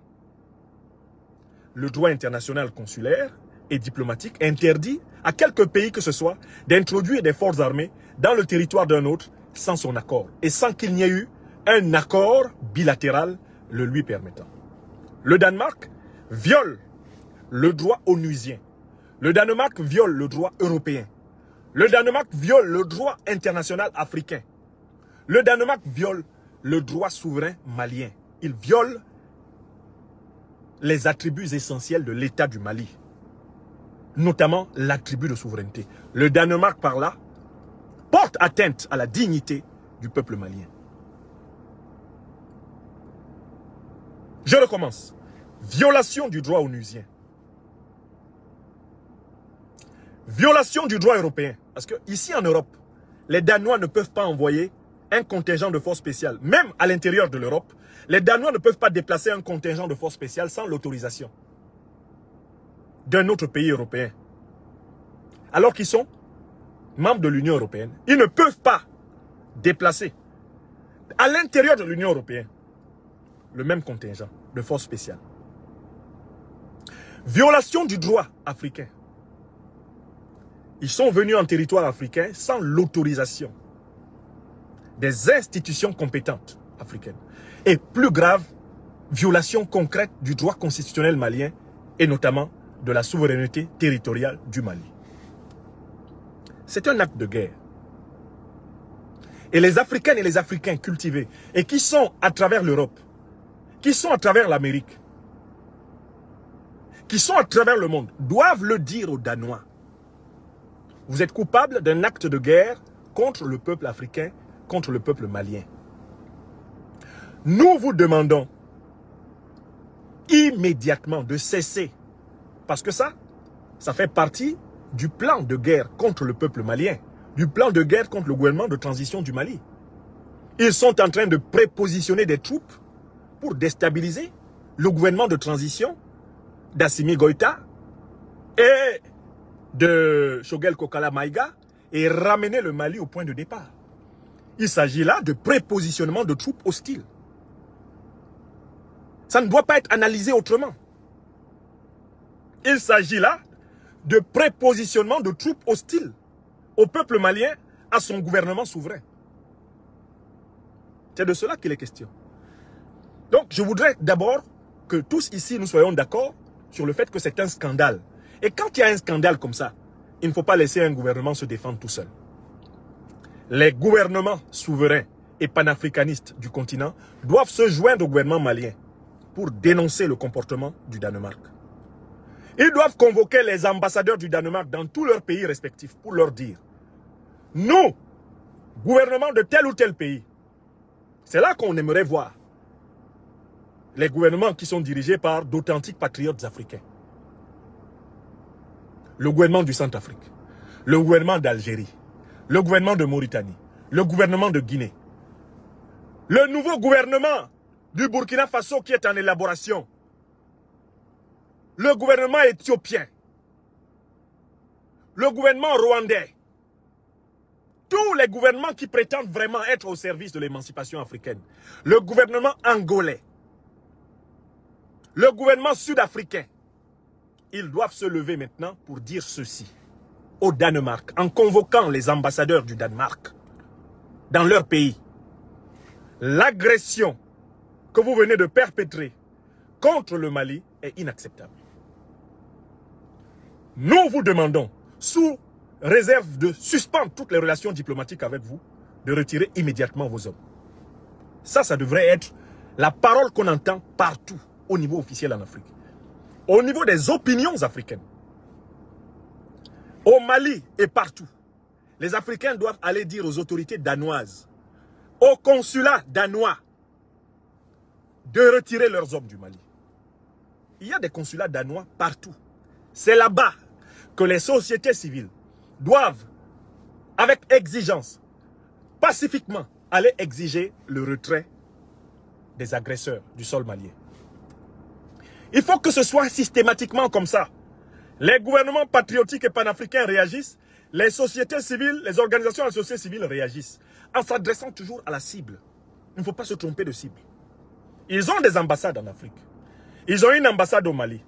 Le droit international consulaire et diplomatique interdit à quelque pays que ce soit d'introduire des forces armées dans le territoire d'un autre sans son accord et sans qu'il n'y ait eu un accord bilatéral le lui permettant. Le Danemark viole le droit onusien. Le Danemark viole le droit européen. Le Danemark viole le droit international africain. Le Danemark viole le droit souverain malien. Il viole les attributs essentiels de l'État du Mali, notamment l'attribut de souveraineté. Le Danemark, par là, porte atteinte à la dignité du peuple malien. Je recommence. Violation du droit onusien. Violation du droit européen. Parce que ici en Europe, les Danois ne peuvent pas envoyer un contingent de forces spéciales. Même à l'intérieur de l'Europe, les Danois ne peuvent pas déplacer un contingent de forces spéciales sans l'autorisation d'un autre pays européen. Alors qu'ils sont membres de l'Union européenne. Ils ne peuvent pas déplacer à l'intérieur de l'Union européenne le même contingent de forces spéciales. Violation du droit africain. Ils sont venus en territoire africain sans l'autorisation des institutions compétentes africaines. Et plus grave, violation concrète du droit constitutionnel malien et notamment de la souveraineté territoriale du Mali. C'est un acte de guerre. Et les Africaines et les Africains cultivés et qui sont à travers l'Europe, qui sont à travers l'Amérique, qui sont à travers le monde, doivent le dire aux Danois. Vous êtes coupables d'un acte de guerre contre le peuple africain, contre le peuple malien. Nous vous demandons immédiatement de cesser, parce que ça fait partie du plan de guerre contre le peuple malien, du plan de guerre contre le gouvernement de transition du Mali. Ils sont en train de prépositionner des troupes pour déstabiliser le gouvernement de transition d'Assimi Goïta et de Choguel Kokala Maïga et ramener le Mali au point de départ. Il s'agit là de prépositionnement de troupes hostiles. Ça ne doit pas être analysé autrement. Il s'agit là de prépositionnement de troupes hostiles au peuple malien, à son gouvernement souverain. C'est de cela qu'il est question. Donc, je voudrais d'abord que tous ici, nous soyons d'accord sur le fait que c'est un scandale. Et quand il y a un scandale comme ça, il ne faut pas laisser un gouvernement se défendre tout seul. Les gouvernements souverains et panafricanistes du continent doivent se joindre au gouvernement malien pour dénoncer le comportement du Danemark. Ils doivent convoquer les ambassadeurs du Danemark dans tous leurs pays respectifs pour leur dire: nous, gouvernement de tel ou tel pays, c'est là qu'on aimerait voir les gouvernements qui sont dirigés par d'authentiques patriotes africains. Le gouvernement du Centrafrique, le gouvernement d'Algérie, le gouvernement de Mauritanie, le gouvernement de Guinée, le nouveau gouvernement du Burkina Faso qui est en élaboration, le gouvernement éthiopien, le gouvernement rwandais, tous les gouvernements qui prétendent vraiment être au service de l'émancipation africaine, le gouvernement angolais, le gouvernement sud-africain, ils doivent se lever maintenant pour dire ceci au Danemark, en convoquant les ambassadeurs du Danemark dans leur pays. L'agression que vous venez de perpétrer contre le Mali est inacceptable. Nous vous demandons, sous réserve de suspendre toutes les relations diplomatiques avec vous, de retirer immédiatement vos hommes. Ça devrait être la parole qu'on entend partout au niveau officiel en Afrique. Au niveau des opinions africaines. Au Mali et partout. Les Africains doivent aller dire aux autorités danoises au consulat danois de retirer leurs hommes du Mali. Il y a des consulats danois partout. C'est là-bas que les sociétés civiles doivent, avec exigence, pacifiquement, aller exiger le retrait des agresseurs du sol malien. Il faut que ce soit systématiquement comme ça. Les gouvernements patriotiques et panafricains réagissent, les sociétés civiles, les organisations de la société civile réagissent, en s'adressant toujours à la cible. Il ne faut pas se tromper de cible. Ils ont des ambassades en Afrique. Ils ont une ambassade au Mali.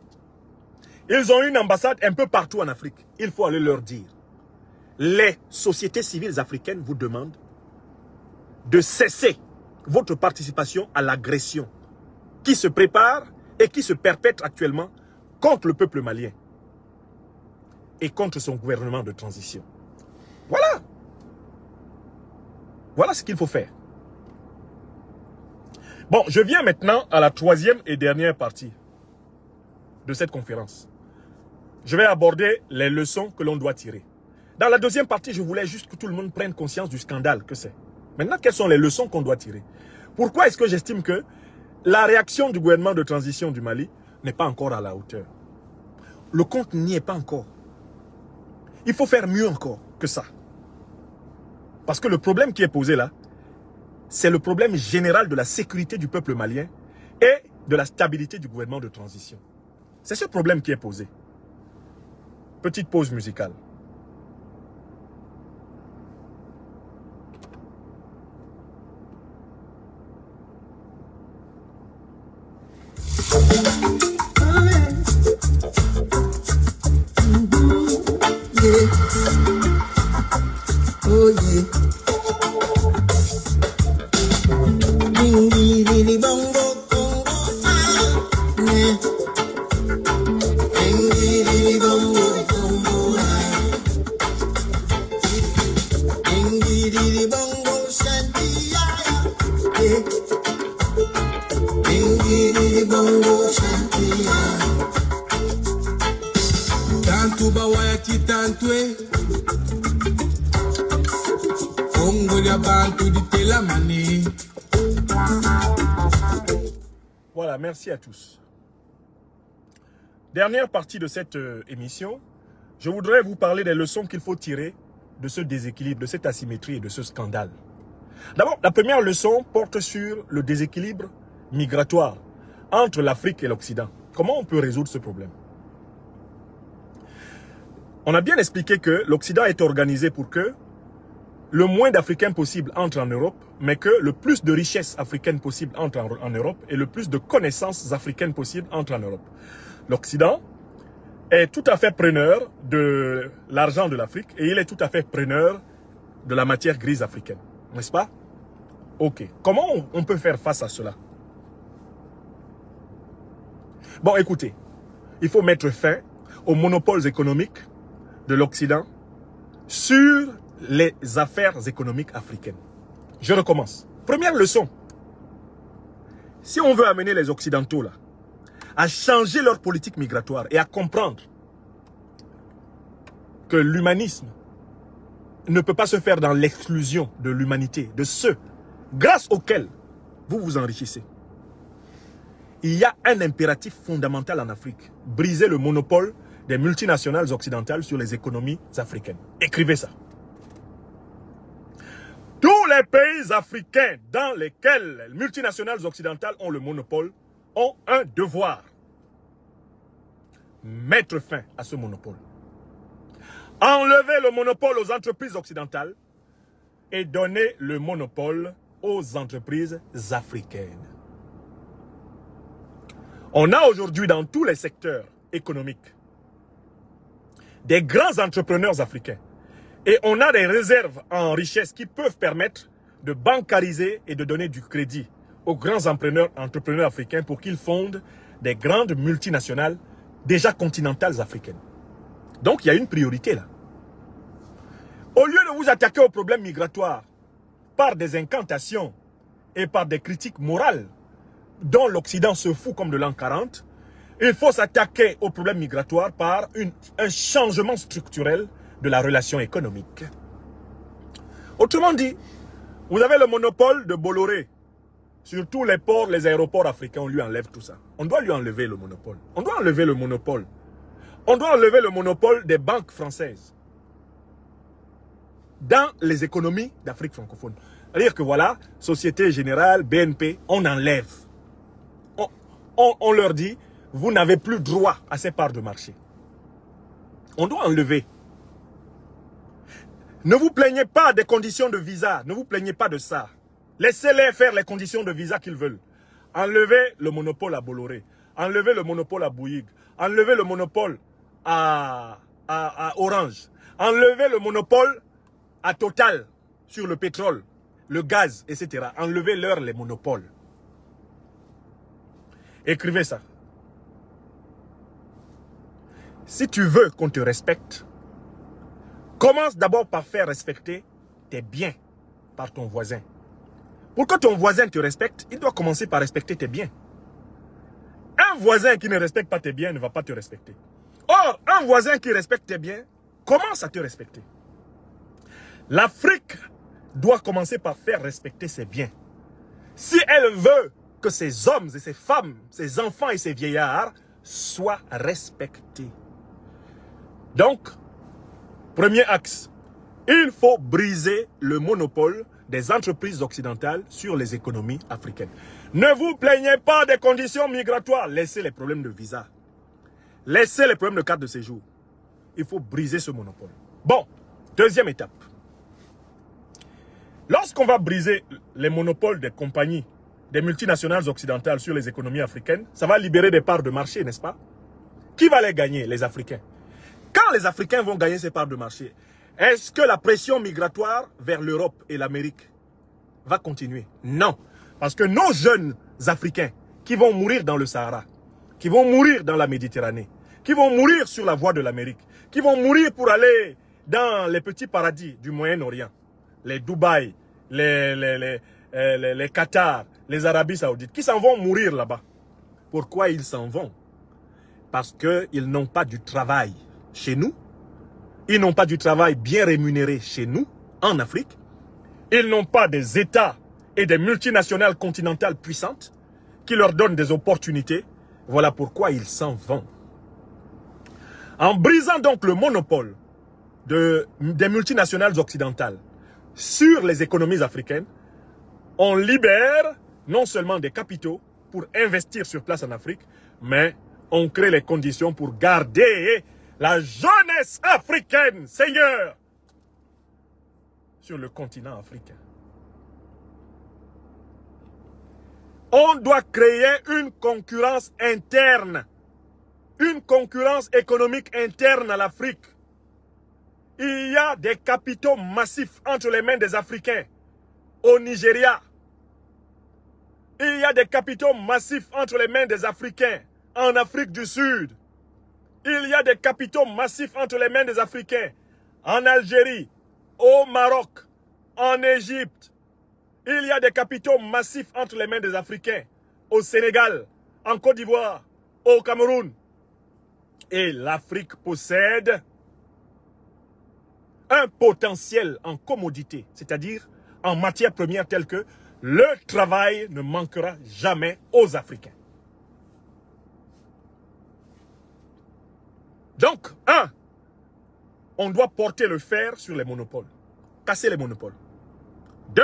Ils ont une ambassade un peu partout en Afrique. Il faut aller leur dire. Les sociétés civiles africaines vous demandent de cesser votre participation à l'agression qui se prépare et qui se perpètre actuellement contre le peuple malien et contre son gouvernement de transition. Voilà. Voilà ce qu'il faut faire. Bon, je viens maintenant à la troisième et dernière partie de cette conférence. Je vais aborder les leçons que l'on doit tirer. Dans la deuxième partie, je voulais juste que tout le monde prenne conscience du scandale que c'est. Maintenant, quelles sont les leçons qu'on doit tirer? Pourquoi est-ce que j'estime que la réaction du gouvernement de transition du Mali n'est pas encore à la hauteur? Le compte n'y est pas encore. Il faut faire mieux encore que ça. Parce que le problème qui est posé là, c'est le problème général de la sécurité du peuple malien et de la stabilité du gouvernement de transition. C'est ce problème qui est posé. Petite pause musicale. Oh yeah. Dingy diddy bongo bongo ah yeah. Dingy diddy bongo bongo ah. Dingy diddy bongo shanty ah yeah. Dingy diddy bongo shanty ah. Tantu bawaya titantwe. Voilà, merci à tous. Dernière partie de cette émission, je voudrais vous parler des leçons qu'il faut tirer de ce déséquilibre, de cette asymétrie et de ce scandale. D'abord, la première leçon porte sur le déséquilibre migratoire entre l'Afrique et l'Occident. Comment on peut résoudre ce problème? On a bien expliqué que l'Occident est organisé pour que le moins d'Africains possible entrent en Europe, mais que le plus de richesses africaines possibles entrent en Europe et le plus de connaissances africaines possibles entrent en Europe. L'Occident est tout à fait preneur de l'argent de l'Afrique et il est tout à fait preneur de la matière grise africaine. N'est-ce pas? Ok. Comment on peut faire face à cela? Bon, écoutez, il faut mettre fin aux monopoles économiques de l'Occident sur les affaires économiques africaines. Je recommence. Première leçon. Si on veut amener les Occidentaux là, à changer leur politique migratoire et à comprendre que l'humanisme ne peut pas se faire dans l'exclusion de l'humanité, de ceux grâce auxquels vous vous enrichissez. Il y a un impératif fondamental en Afrique. Briser le monopole des multinationales occidentales sur les économies africaines. Écrivez ça. Tous les pays africains dans lesquels les multinationales occidentales ont le monopole ont un devoir. Mettre fin à ce monopole. Enlever le monopole aux entreprises occidentales et donner le monopole aux entreprises africaines. On a aujourd'hui dans tous les secteurs économiques des grands entrepreneurs africains. Et on a des réserves en richesse qui peuvent permettre de bancariser et de donner du crédit aux grands entrepreneurs africains pour qu'ils fondent des grandes multinationales déjà continentales africaines. Donc il y a une priorité là. Au lieu de vous attaquer aux problèmes migratoires par des incantations et par des critiques morales dont l'Occident se fout comme de l'an 40, il faut s'attaquer aux problèmes migratoires par un changement structurel de la relation économique. Autrement dit, Vous avez le monopole de Bolloré. Sur tous les ports, les aéroports africains, on lui enlève tout ça. On doit lui enlever le monopole. On doit enlever le monopole. On doit enlever le monopole des banques françaises dans les économies d'Afrique francophone. C'est-à-dire que voilà, Société Générale, BNP, on enlève. On leur dit, vous n'avez plus droit à ces parts de marché. On doit enlever. Ne vous plaignez pas des conditions de visa. Ne vous plaignez pas de ça. Laissez-les faire les conditions de visa qu'ils veulent. Enlevez le monopole à Bolloré. Enlevez le monopole à Bouygues. Enlevez le monopole à Orange. Enlevez le monopole à Total sur le pétrole, le gaz, etc. Enlevez-leur les monopoles. Écrivez ça. Si tu veux qu'on te respecte, commence d'abord par faire respecter tes biens par ton voisin. Pour que ton voisin te respecte, il doit commencer par respecter tes biens. Un voisin qui ne respecte pas tes biens ne va pas te respecter. Or, un voisin qui respecte tes biens commence à te respecter. L'Afrique doit commencer par faire respecter ses biens. Si elle veut que ses hommes et ses femmes, ses enfants et ses vieillards soient respectés. Donc, premier axe, il faut briser le monopole des entreprises occidentales sur les économies africaines. Ne vous plaignez pas des conditions migratoires. Laissez les problèmes de visa. Laissez les problèmes de carte de séjour. Il faut briser ce monopole. Bon, deuxième étape. Lorsqu'on va briser les monopoles des compagnies, des multinationales occidentales sur les économies africaines, ça va libérer des parts de marché, n'est-ce pas? Qui va les gagner? Les Africains. Quand les Africains vont gagner ces parts de marché, est-ce que la pression migratoire vers l'Europe et l'Amérique va continuer? Non. Parce que nos jeunes Africains qui vont mourir dans le Sahara, qui vont mourir dans la Méditerranée, qui vont mourir sur la voie de l'Amérique, qui vont mourir pour aller dans les petits paradis du Moyen-Orient, les Dubaï, les Qatar, les Arabies Saoudites, qui s'en vont mourir là-bas. Pourquoi ils s'en vont? Parce qu'ils n'ont pas du travail chez nous. Ils n'ont pas du travail bien rémunéré chez nous, en Afrique. Ils n'ont pas des États et des multinationales continentales puissantes qui leur donnent des opportunités. Voilà pourquoi ils s'en vont. En brisant donc le monopole des multinationales occidentales sur les économies africaines, on libère non seulement des capitaux pour investir sur place en Afrique, mais on crée les conditions pour garder la jeunesse africaine, Seigneur, sur le continent africain. On doit créer une concurrence interne, une concurrence économique interne à l'Afrique. Il y a des capitaux massifs entre les mains des Africains au Nigeria. Il y a des capitaux massifs entre les mains des Africains en Afrique du Sud. Il y a des capitaux massifs entre les mains des Africains en Algérie, au Maroc, en Égypte. Il y a des capitaux massifs entre les mains des Africains au Sénégal, en Côte d'Ivoire, au Cameroun. Et l'Afrique possède un potentiel en commodité, c'est-à-dire en matières premières telles que le travail ne manquera jamais aux Africains. Donc, on doit porter le fer sur les monopoles, casser les monopoles. 2,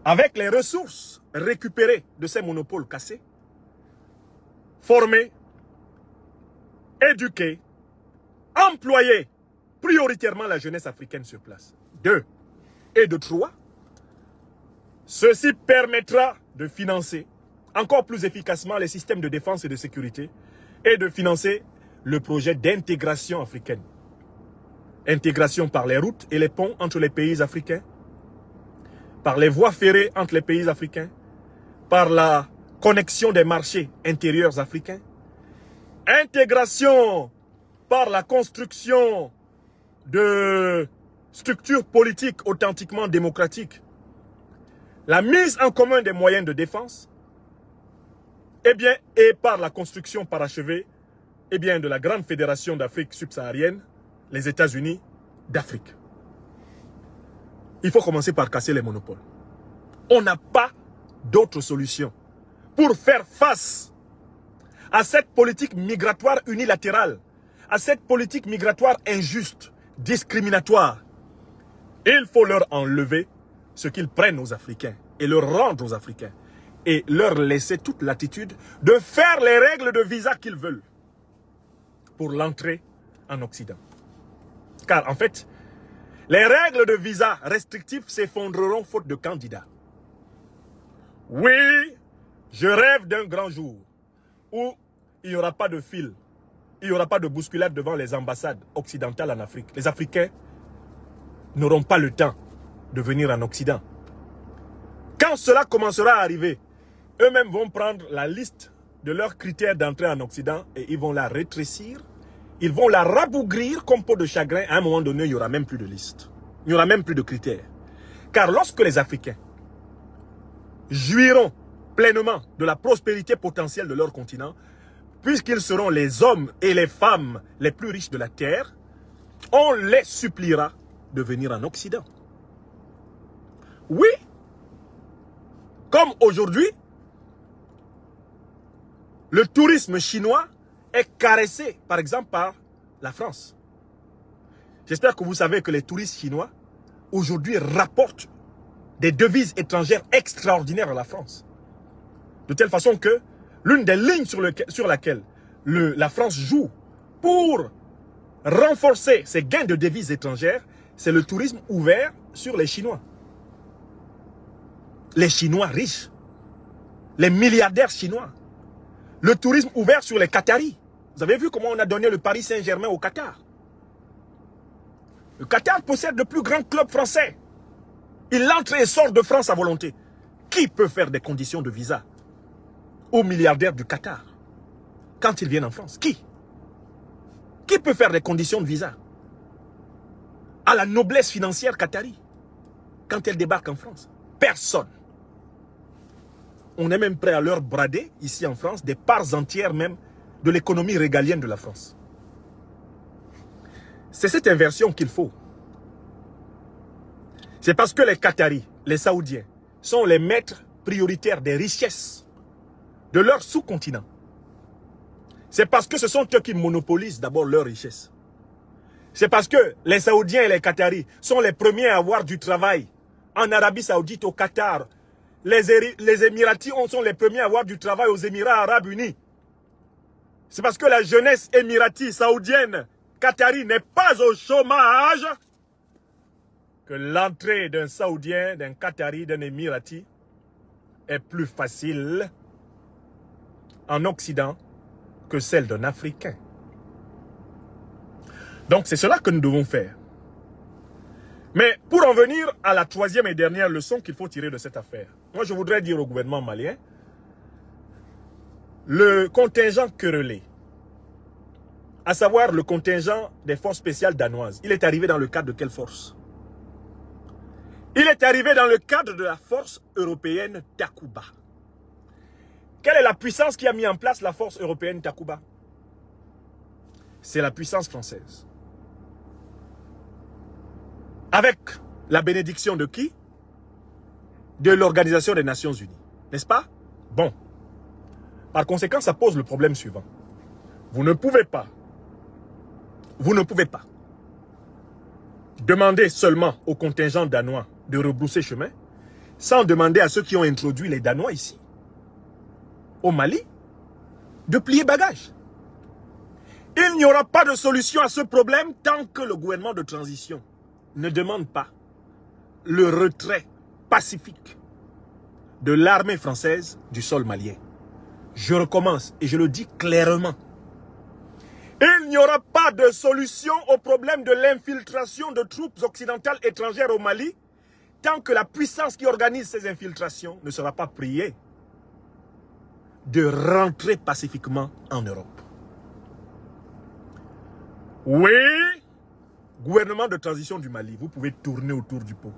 avec les ressources récupérées de ces monopoles cassés, former, éduquer, employer prioritairement la jeunesse africaine sur place. 2. Et de 3, ceci permettra de financer encore plus efficacement les systèmes de défense et de sécurité et de financer le projet d'intégration africaine. Intégration par les routes et les ponts entre les pays africains, par les voies ferrées entre les pays africains, par la connexion des marchés intérieurs africains, intégration par la construction de structures politiques authentiquement démocratiques, la mise en commun des moyens de défense, et par la construction parachevée de la grande fédération d'Afrique subsaharienne, les États-Unis d'Afrique. il faut commencer par casser les monopoles. On n'a pas d'autre solution pour faire face à cette politique migratoire unilatérale, à cette politique migratoire injuste, discriminatoire. Il faut leur enlever ce qu'ils prennent aux Africains et leur rendre aux Africains et leur laisser toute l'attitude de faire les règles de visa qu'ils veulent pour l'entrée en Occident. Car en fait, les règles de visa restrictives s'effondreront faute de candidats. Oui, je rêve d'un grand jour où il n'y aura pas de fil, il n'y aura pas de bousculade devant les ambassades occidentales en Afrique. Les Africains n'auront pas le temps de venir en Occident. Quand cela commencera à arriver, eux-mêmes vont prendre la liste de leurs critères d'entrée en Occident et ils vont la rétrécir, ils vont la rabougrir comme peau de chagrin. À un moment donné, il n'y aura même plus de liste. Il n'y aura même plus de critères. Car lorsque les Africains jouiront pleinement de la prospérité potentielle de leur continent, puisqu'ils seront les hommes et les femmes les plus riches de la terre, on les suppliera de venir en Occident. Oui, comme aujourd'hui, le tourisme chinois est caressé, par exemple, par la France. J'espère que vous savez que les touristes chinois, aujourd'hui, rapportent des devises étrangères extraordinaires à la France. De telle façon que l'une des lignes sur laquelle la France joue pour renforcer ses gains de devises étrangères, c'est le tourisme ouvert sur les Chinois. Les Chinois riches, les milliardaires chinois, le tourisme ouvert sur les Qataris. Vous avez vu comment on a donné le Paris Saint-Germain au Qatar? Le Qatar possède le plus grand club français. Il entre et sort de France à volonté. Qui peut faire des conditions de visa aux milliardaires du Qatar quand ils viennent en France? Qui peut faire des conditions de visa à la noblesse financière qatari quand elle débarque en France? Personne. On est même prêt à leur brader, ici en France, des parts entières même de l'économie régalienne de la France. C'est cette inversion qu'il faut. C'est parce que les Qataris, les Saoudiens, sont les maîtres prioritaires des richesses de leur sous-continent. C'est parce que ce sont eux qui monopolisent d'abord leurs richesses. C'est parce que les Saoudiens et les Qataris sont les premiers à avoir du travail en Arabie Saoudite, au Qatar. Les Émiratis sont les premiers à avoir du travail aux Émirats Arabes Unis. C'est parce que la jeunesse émirati, saoudienne, qatari n'est pas au chômage que l'entrée d'un Saoudien, d'un Qatari, d'un Émirati est plus facile en Occident que celle d'un Africain. Donc c'est cela que nous devons faire. Mais pour en venir à la troisième et dernière leçon qu'il faut tirer de cette affaire, moi je voudrais dire au gouvernement malien, le contingent querellé, à savoir le contingent des forces spéciales danoises, il est arrivé dans le cadre de quelle force? Il est arrivé dans le cadre de la force européenne Takuba. Quelle est la puissance qui a mis en place la force européenne Takuba? C'est la puissance française. Avec la bénédiction de qui? De l'Organisation des Nations Unies. N'est-ce pas? Bon. Par conséquent, ça pose le problème suivant. Vous ne pouvez pas demander seulement au contingent danois de rebrousser chemin sans demander à ceux qui ont introduit les Danois ici, au Mali, de plier bagage. Il n'y aura pas de solution à ce problème tant que le gouvernement de transition ne demande pas le retrait pacifique de l'armée française du sol malien. Je recommence et je le dis clairement. Il n'y aura pas de solution au problème de l'infiltration de troupes occidentales étrangères au Mali tant que la puissance qui organise ces infiltrations ne sera pas priée de rentrer pacifiquement en Europe. Oui, gouvernement de transition du Mali, vous pouvez tourner autour du pot.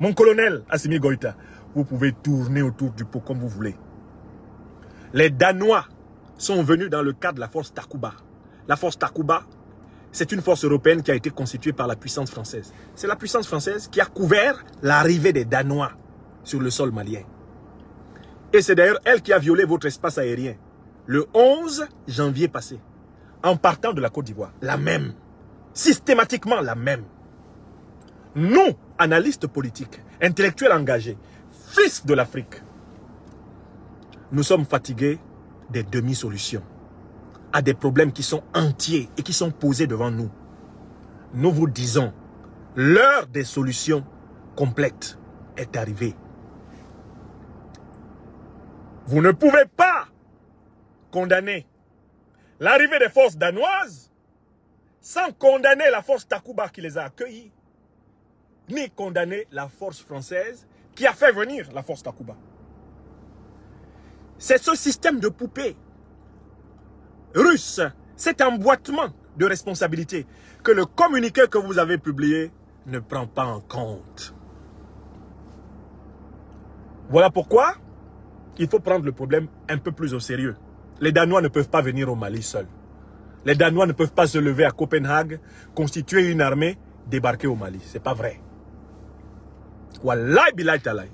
Mon colonel Assimi Goïta, vous pouvez tourner autour du pot comme vous voulez. Les Danois sont venus dans le cadre de la force Takuba. La force Takuba, c'est une force européenne qui a été constituée par la puissance française. C'est la puissance française qui a couvert l'arrivée des Danois sur le sol malien. Et c'est d'ailleurs elle qui a violé votre espace aérien le 11 janvier passé, en partant de la Côte d'Ivoire. La même. Systématiquement la même. Nous, analystes politiques, intellectuels engagés, fils de l'Afrique, nous sommes fatigués des demi-solutions à des problèmes qui sont entiers et qui sont posés devant nous. Nous vous disons, l'heure des solutions complètes est arrivée. Vous ne pouvez pas condamner l'arrivée des forces danoises sans condamner la force Takuba qui les a accueillis, ni condamner la force française qui a fait venir la force Takuba. C'est ce système de poupée russe, cet emboîtement de responsabilité que le communiqué que vous avez publié ne prend pas en compte. Voilà pourquoi il faut prendre le problème un peu plus au sérieux. Les Danois ne peuvent pas venir au Mali seuls. Les Danois ne peuvent pas se lever à Copenhague, constituer une armée, débarquer au Mali. C'est pas vrai. Wallahi billahi talahi.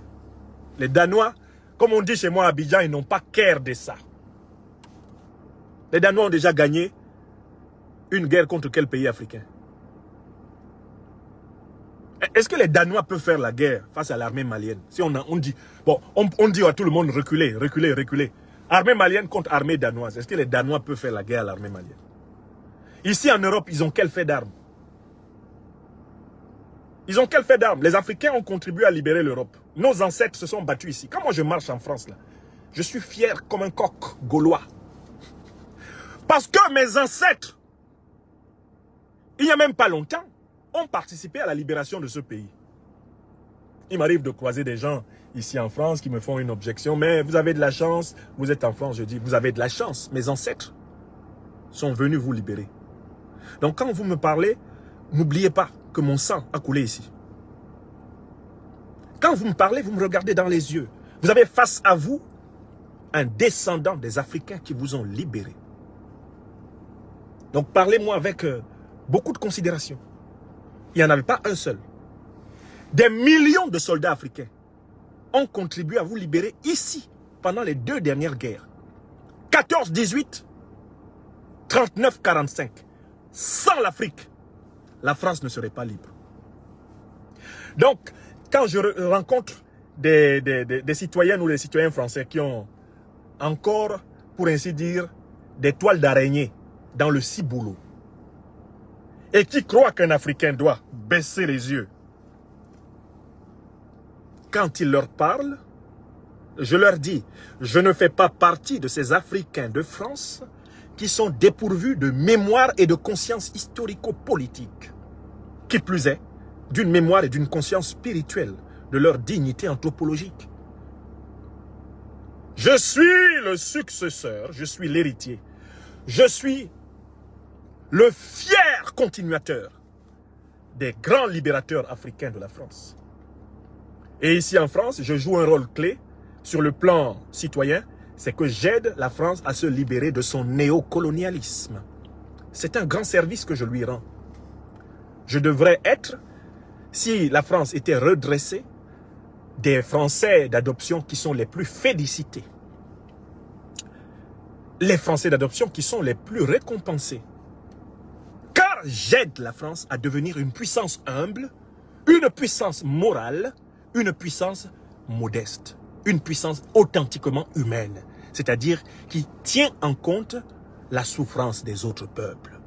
Les Danois, comme on dit chez moi à Abidjan, ils n'ont pas care de ça. Les Danois ont déjà gagné une guerre contre quel pays africain? Est-ce que les Danois peuvent faire la guerre face à l'armée malienne? Si on dit, bon, on dit à tout le monde reculer, reculer, reculer. Armée malienne contre armée danoise. Est-ce que les Danois peuvent faire la guerre à l'armée malienne? Ici en Europe, ils ont quel fait d'armes? Ils ont quel fait d'armes? Les Africains ont contribué à libérer l'Europe. Nos ancêtres se sont battus ici. Quand moi je marche en France, là, je suis fier comme un coq gaulois. Parce que mes ancêtres, il n'y a même pas longtemps, ont participé à la libération de ce pays. Il m'arrive de croiser des gens ici en France qui me font une objection. Mais vous avez de la chance, vous êtes en France. Je dis, vous avez de la chance. Mes ancêtres sont venus vous libérer. Donc quand vous me parlez, n'oubliez pas que mon sang a coulé ici. Quand vous me parlez, vous me regardez dans les yeux. Vous avez face à vous un descendant des Africains qui vous ont libérés. Donc parlez-moi avec beaucoup de considération. Il n'y en avait pas un seul. Des millions de soldats africains ont contribué à vous libérer ici pendant les 2 dernières guerres. 14-18, 39-45. Sans l'Afrique, la France ne serait pas libre. Donc, quand je rencontre des citoyennes ou des citoyens français qui ont encore, pour ainsi dire, des toiles d'araignée dans le ciboulot, et qui croient qu'un Africain doit baisser les yeux, quand il leur parle, je leur dis, je ne fais pas partie de ces Africains de France qui sont dépourvus de mémoire et de conscience historico-politique. Qui plus est, d'une mémoire et d'une conscience spirituelle de leur dignité anthropologique. Je suis le successeur, je suis l'héritier. Je suis le fier continuateur des grands libérateurs africains de la France. Et ici en France, je joue un rôle clé sur le plan citoyen, c'est que j'aide la France à se libérer de son néocolonialisme. C'est un grand service que je lui rends. Je devrais être, si la France était redressée, des Français d'adoption qui sont les plus félicités. Les Français d'adoption qui sont les plus récompensés. Car j'aide la France à devenir une puissance humble, une puissance morale, une puissance modeste, une puissance authentiquement humaine, c'est-à-dire qui tient en compte la souffrance des autres peuples.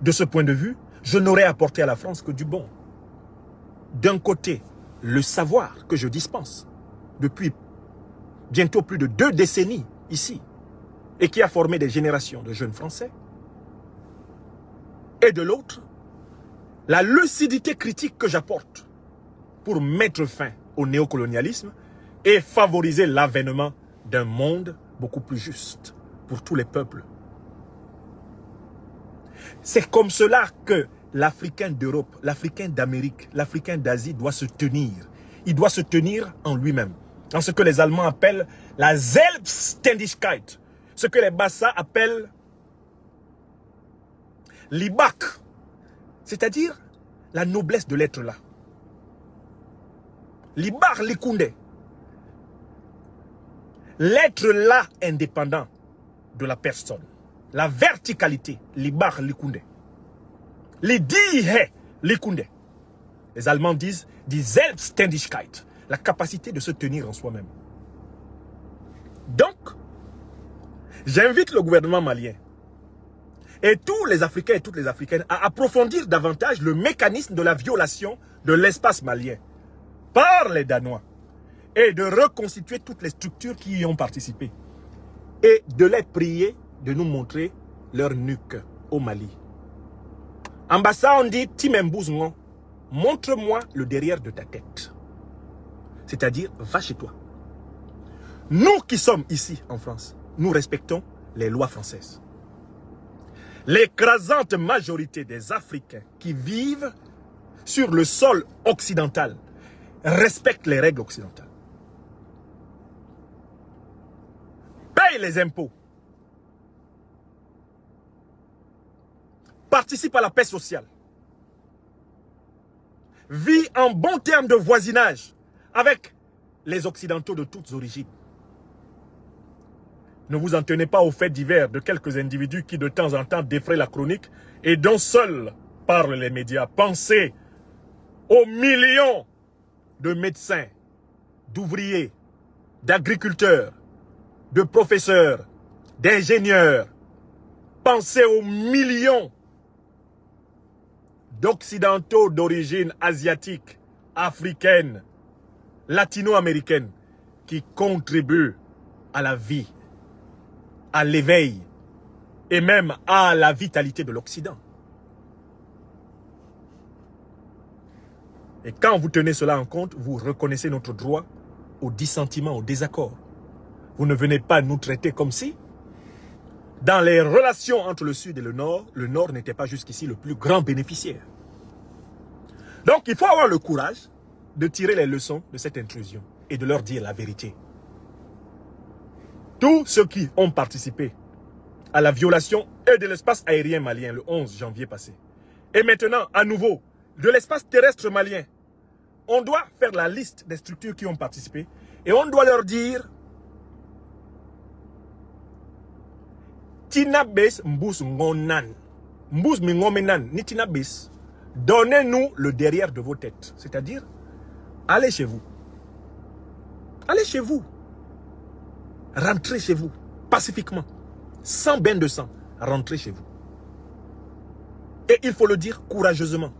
De ce point de vue, je n'aurais apporté à la France que du bon. D'un côté, le savoir que je dispense depuis bientôt plus de 2 décennies ici, et qui a formé des générations de jeunes Français, et de l'autre, la lucidité critique que j'apporte pour mettre fin au néocolonialisme et favoriser l'avènement d'un monde beaucoup plus juste pour tous les peuples. C'est comme cela que l'Africain d'Europe, l'Africain d'Amérique, l'Africain d'Asie doit se tenir. Il doit se tenir en lui-même. En ce que les Allemands appellent la Selbstständigkeit. Ce que les Bassa appellent Libak, c'est-à-dire la noblesse de l'être là. Libar Likunde, l'être là indépendant de la personne. La verticalité, Libar Likunde. Lidihe Likunde. Les Allemands disent die Selbstständigkeit, la capacité de se tenir en soi-même. Donc, j'invite le gouvernement malien et tous les Africains et toutes les Africaines à approfondir davantage le mécanisme de la violation de l'espace malien par les Danois et de reconstituer toutes les structures qui y ont participé et de les prier de nous montrer leur nuque au Mali. Ambassade, on dit Timembouzngon, montre-moi le derrière de ta tête. C'est-à-dire, va chez toi. Nous qui sommes ici en France, nous respectons les lois françaises. L'écrasante majorité des Africains qui vivent sur le sol occidental respectent les règles occidentales. Paye les impôts. Participe à la paix sociale. Vit en bon terme de voisinage avec les Occidentaux de toutes origines. Ne vous en tenez pas aux faits divers de quelques individus qui de temps en temps défraient la chronique et dont seuls parlent les médias. Pensez aux millions de médecins, d'ouvriers, d'agriculteurs, de professeurs, d'ingénieurs. Pensez aux millions d'Occidentaux d'origine asiatique, africaine, latino-américaine qui contribuent à la vie, à l'éveil et même à la vitalité de l'Occident. Et quand vous tenez cela en compte, vous reconnaissez notre droit au dissentiment, au désaccord. Vous ne venez pas nous traiter comme si, dans les relations entre le Sud et le Nord n'était pas jusqu'ici le plus grand bénéficiaire. Donc il faut avoir le courage de tirer les leçons de cette intrusion et de leur dire la vérité. Tous ceux qui ont participé à la violation de l'espace aérien malien le 11 janvier passé, et maintenant à nouveau de l'espace terrestre malien, on doit faire la liste des structures qui ont participé et on doit leur dire Tinabes mbous ngonan, mbous mingomenan, ni tinabes, donnez-nous le derrière de vos têtes. C'est-à-dire, allez chez vous. Allez chez vous. Rentrez chez vous, pacifiquement, sans bain de sang, rentrez chez vous. Et il faut le dire courageusement.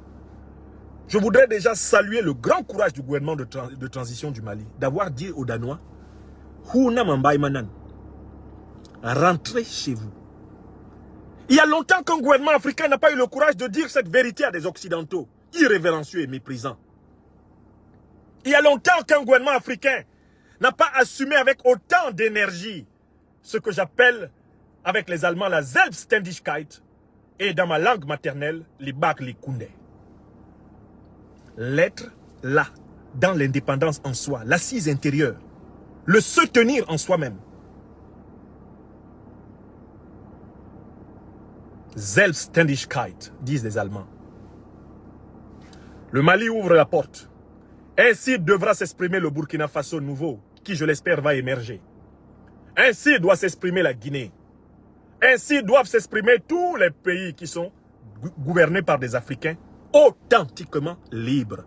Je voudrais déjà saluer le grand courage du gouvernement de transition du Mali, d'avoir dit aux Danois, rentrez chez vous. Il y a longtemps qu'un gouvernement africain n'a pas eu le courage de dire cette vérité à des Occidentaux, irrévérencieux et méprisants. Il y a longtemps qu'un gouvernement africain n'a pas assumé avec autant d'énergie ce que j'appelle avec les Allemands la Selbstständigkeit et dans ma langue maternelle, Libak Likunde. L'être là, dans l'indépendance en soi, l'assise intérieure, le se tenir en soi-même. Selbstständigkeit, disent les Allemands. Le Mali ouvre la porte. Ainsi devra s'exprimer le Burkina Faso nouveau, qui je l'espère va émerger. Ainsi doit s'exprimer la Guinée. Ainsi doivent s'exprimer tous les pays qui sont gouvernés par des Africains authentiquement libres.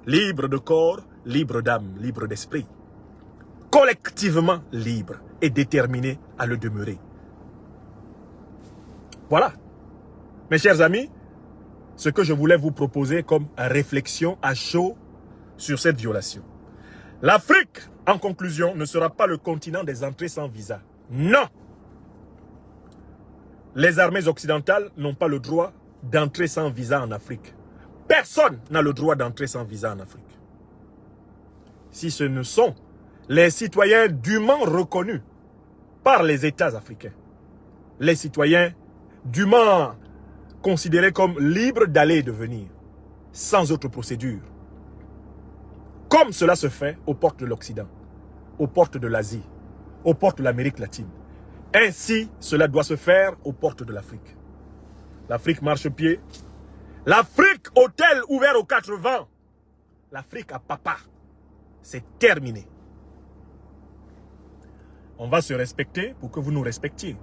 Libres de corps, libres d'âme, libres d'esprit. Collectivement libres et déterminés à le demeurer. Voilà. Mes chers amis, ce que je voulais vous proposer comme réflexion à chaud sur cette violation. L'Afrique, en conclusion, ne sera pas le continent des entrées sans visa. Non! Les armées occidentales n'ont pas le droit d'entrer sans visa en Afrique. Personne n'a le droit d'entrer sans visa en Afrique. Si ce ne sont les citoyens dûment reconnus par les États africains, les citoyens dûment considérés comme libres d'aller et de venir, sans autre procédure. Comme cela se fait aux portes de l'Occident, aux portes de l'Asie, aux portes de l'Amérique latine. Ainsi, cela doit se faire aux portes de l'Afrique. L'Afrique marche-pied. L'Afrique hôtel ouvert aux 4 vents. L'Afrique à papa. C'est terminé. On va se respecter pour que vous nous respectiez.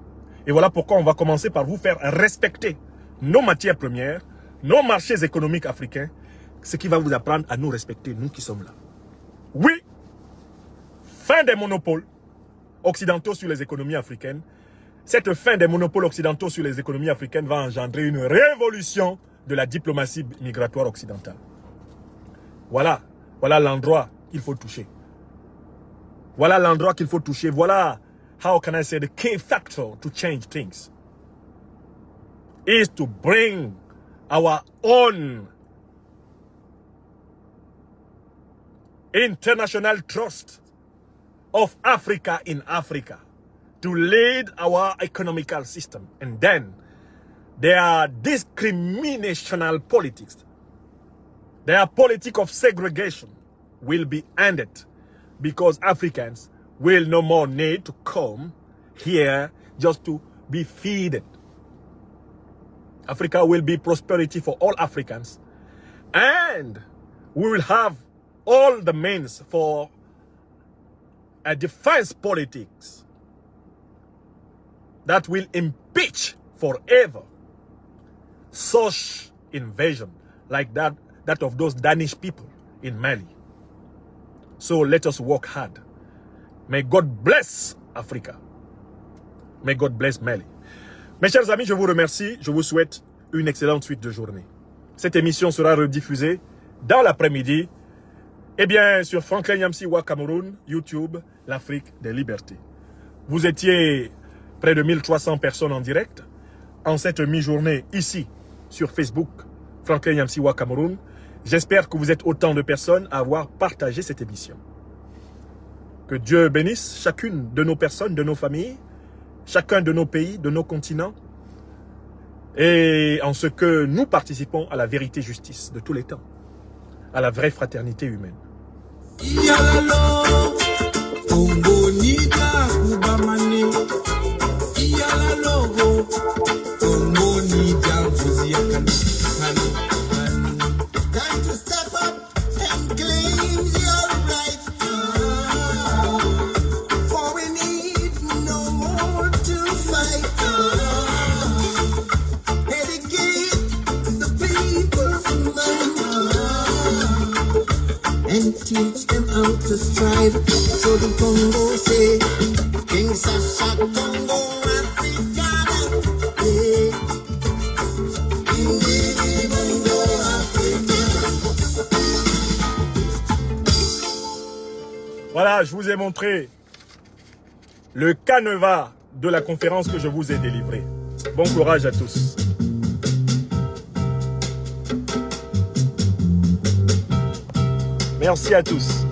Et voilà pourquoi on va commencer par vous faire respecter nos matières premières, nos marchés économiques africains, ce qui va vous apprendre à nous respecter, nous qui sommes là. Oui, fin des monopoles occidentaux sur les économies africaines. Cette fin des monopoles occidentaux sur les économies africaines va engendrer une révolution de la diplomatie migratoire occidentale. Voilà l'endroit qu'il faut toucher. Voilà l'endroit qu'il faut toucher. Voilà, how can I say, the key factor to change things is to bring our own international trust of Africa in Africa to lead our economical system. And then their discriminational politics, their politic of segregation will be ended because Africans will no more need to come here just to be fed. Africa will be prosperity for all Africans, and we will have all the means for a defense politics that will impeach forever such invasion like that of those Danish people in Mali. So let us work hard. May God bless Africa. May God bless Mali. Mes chers amis, je vous remercie. Je vous souhaite une excellente suite de journée. Cette émission sera rediffusée dans l'après-midi. Eh bien, sur Franklin Nyamsiwa Cameroun, YouTube, l'Afrique des libertés. Vous étiez près de 1300 personnes en direct en cette mi-journée ici sur Facebook, Franklin Nyamsiwa Cameroun. J'espère que vous êtes autant de personnes à avoir partagé cette émission. Que Dieu bénisse chacune de nos personnes, de nos familles, chacun de nos pays, de nos continents, et en ce que nous participons à la vérité justice de tous les temps, à la vraie fraternité humaine. Time to step up and claim your rights. For we need no more to fight. Educate the people's mind and teach them how to strive. So the Congo say, King Sasha Congo Africana. Yeah. Voilà, je vous ai montré le canevas de la conférence que je vous ai délivrée. Bon courage à tous. Merci à tous.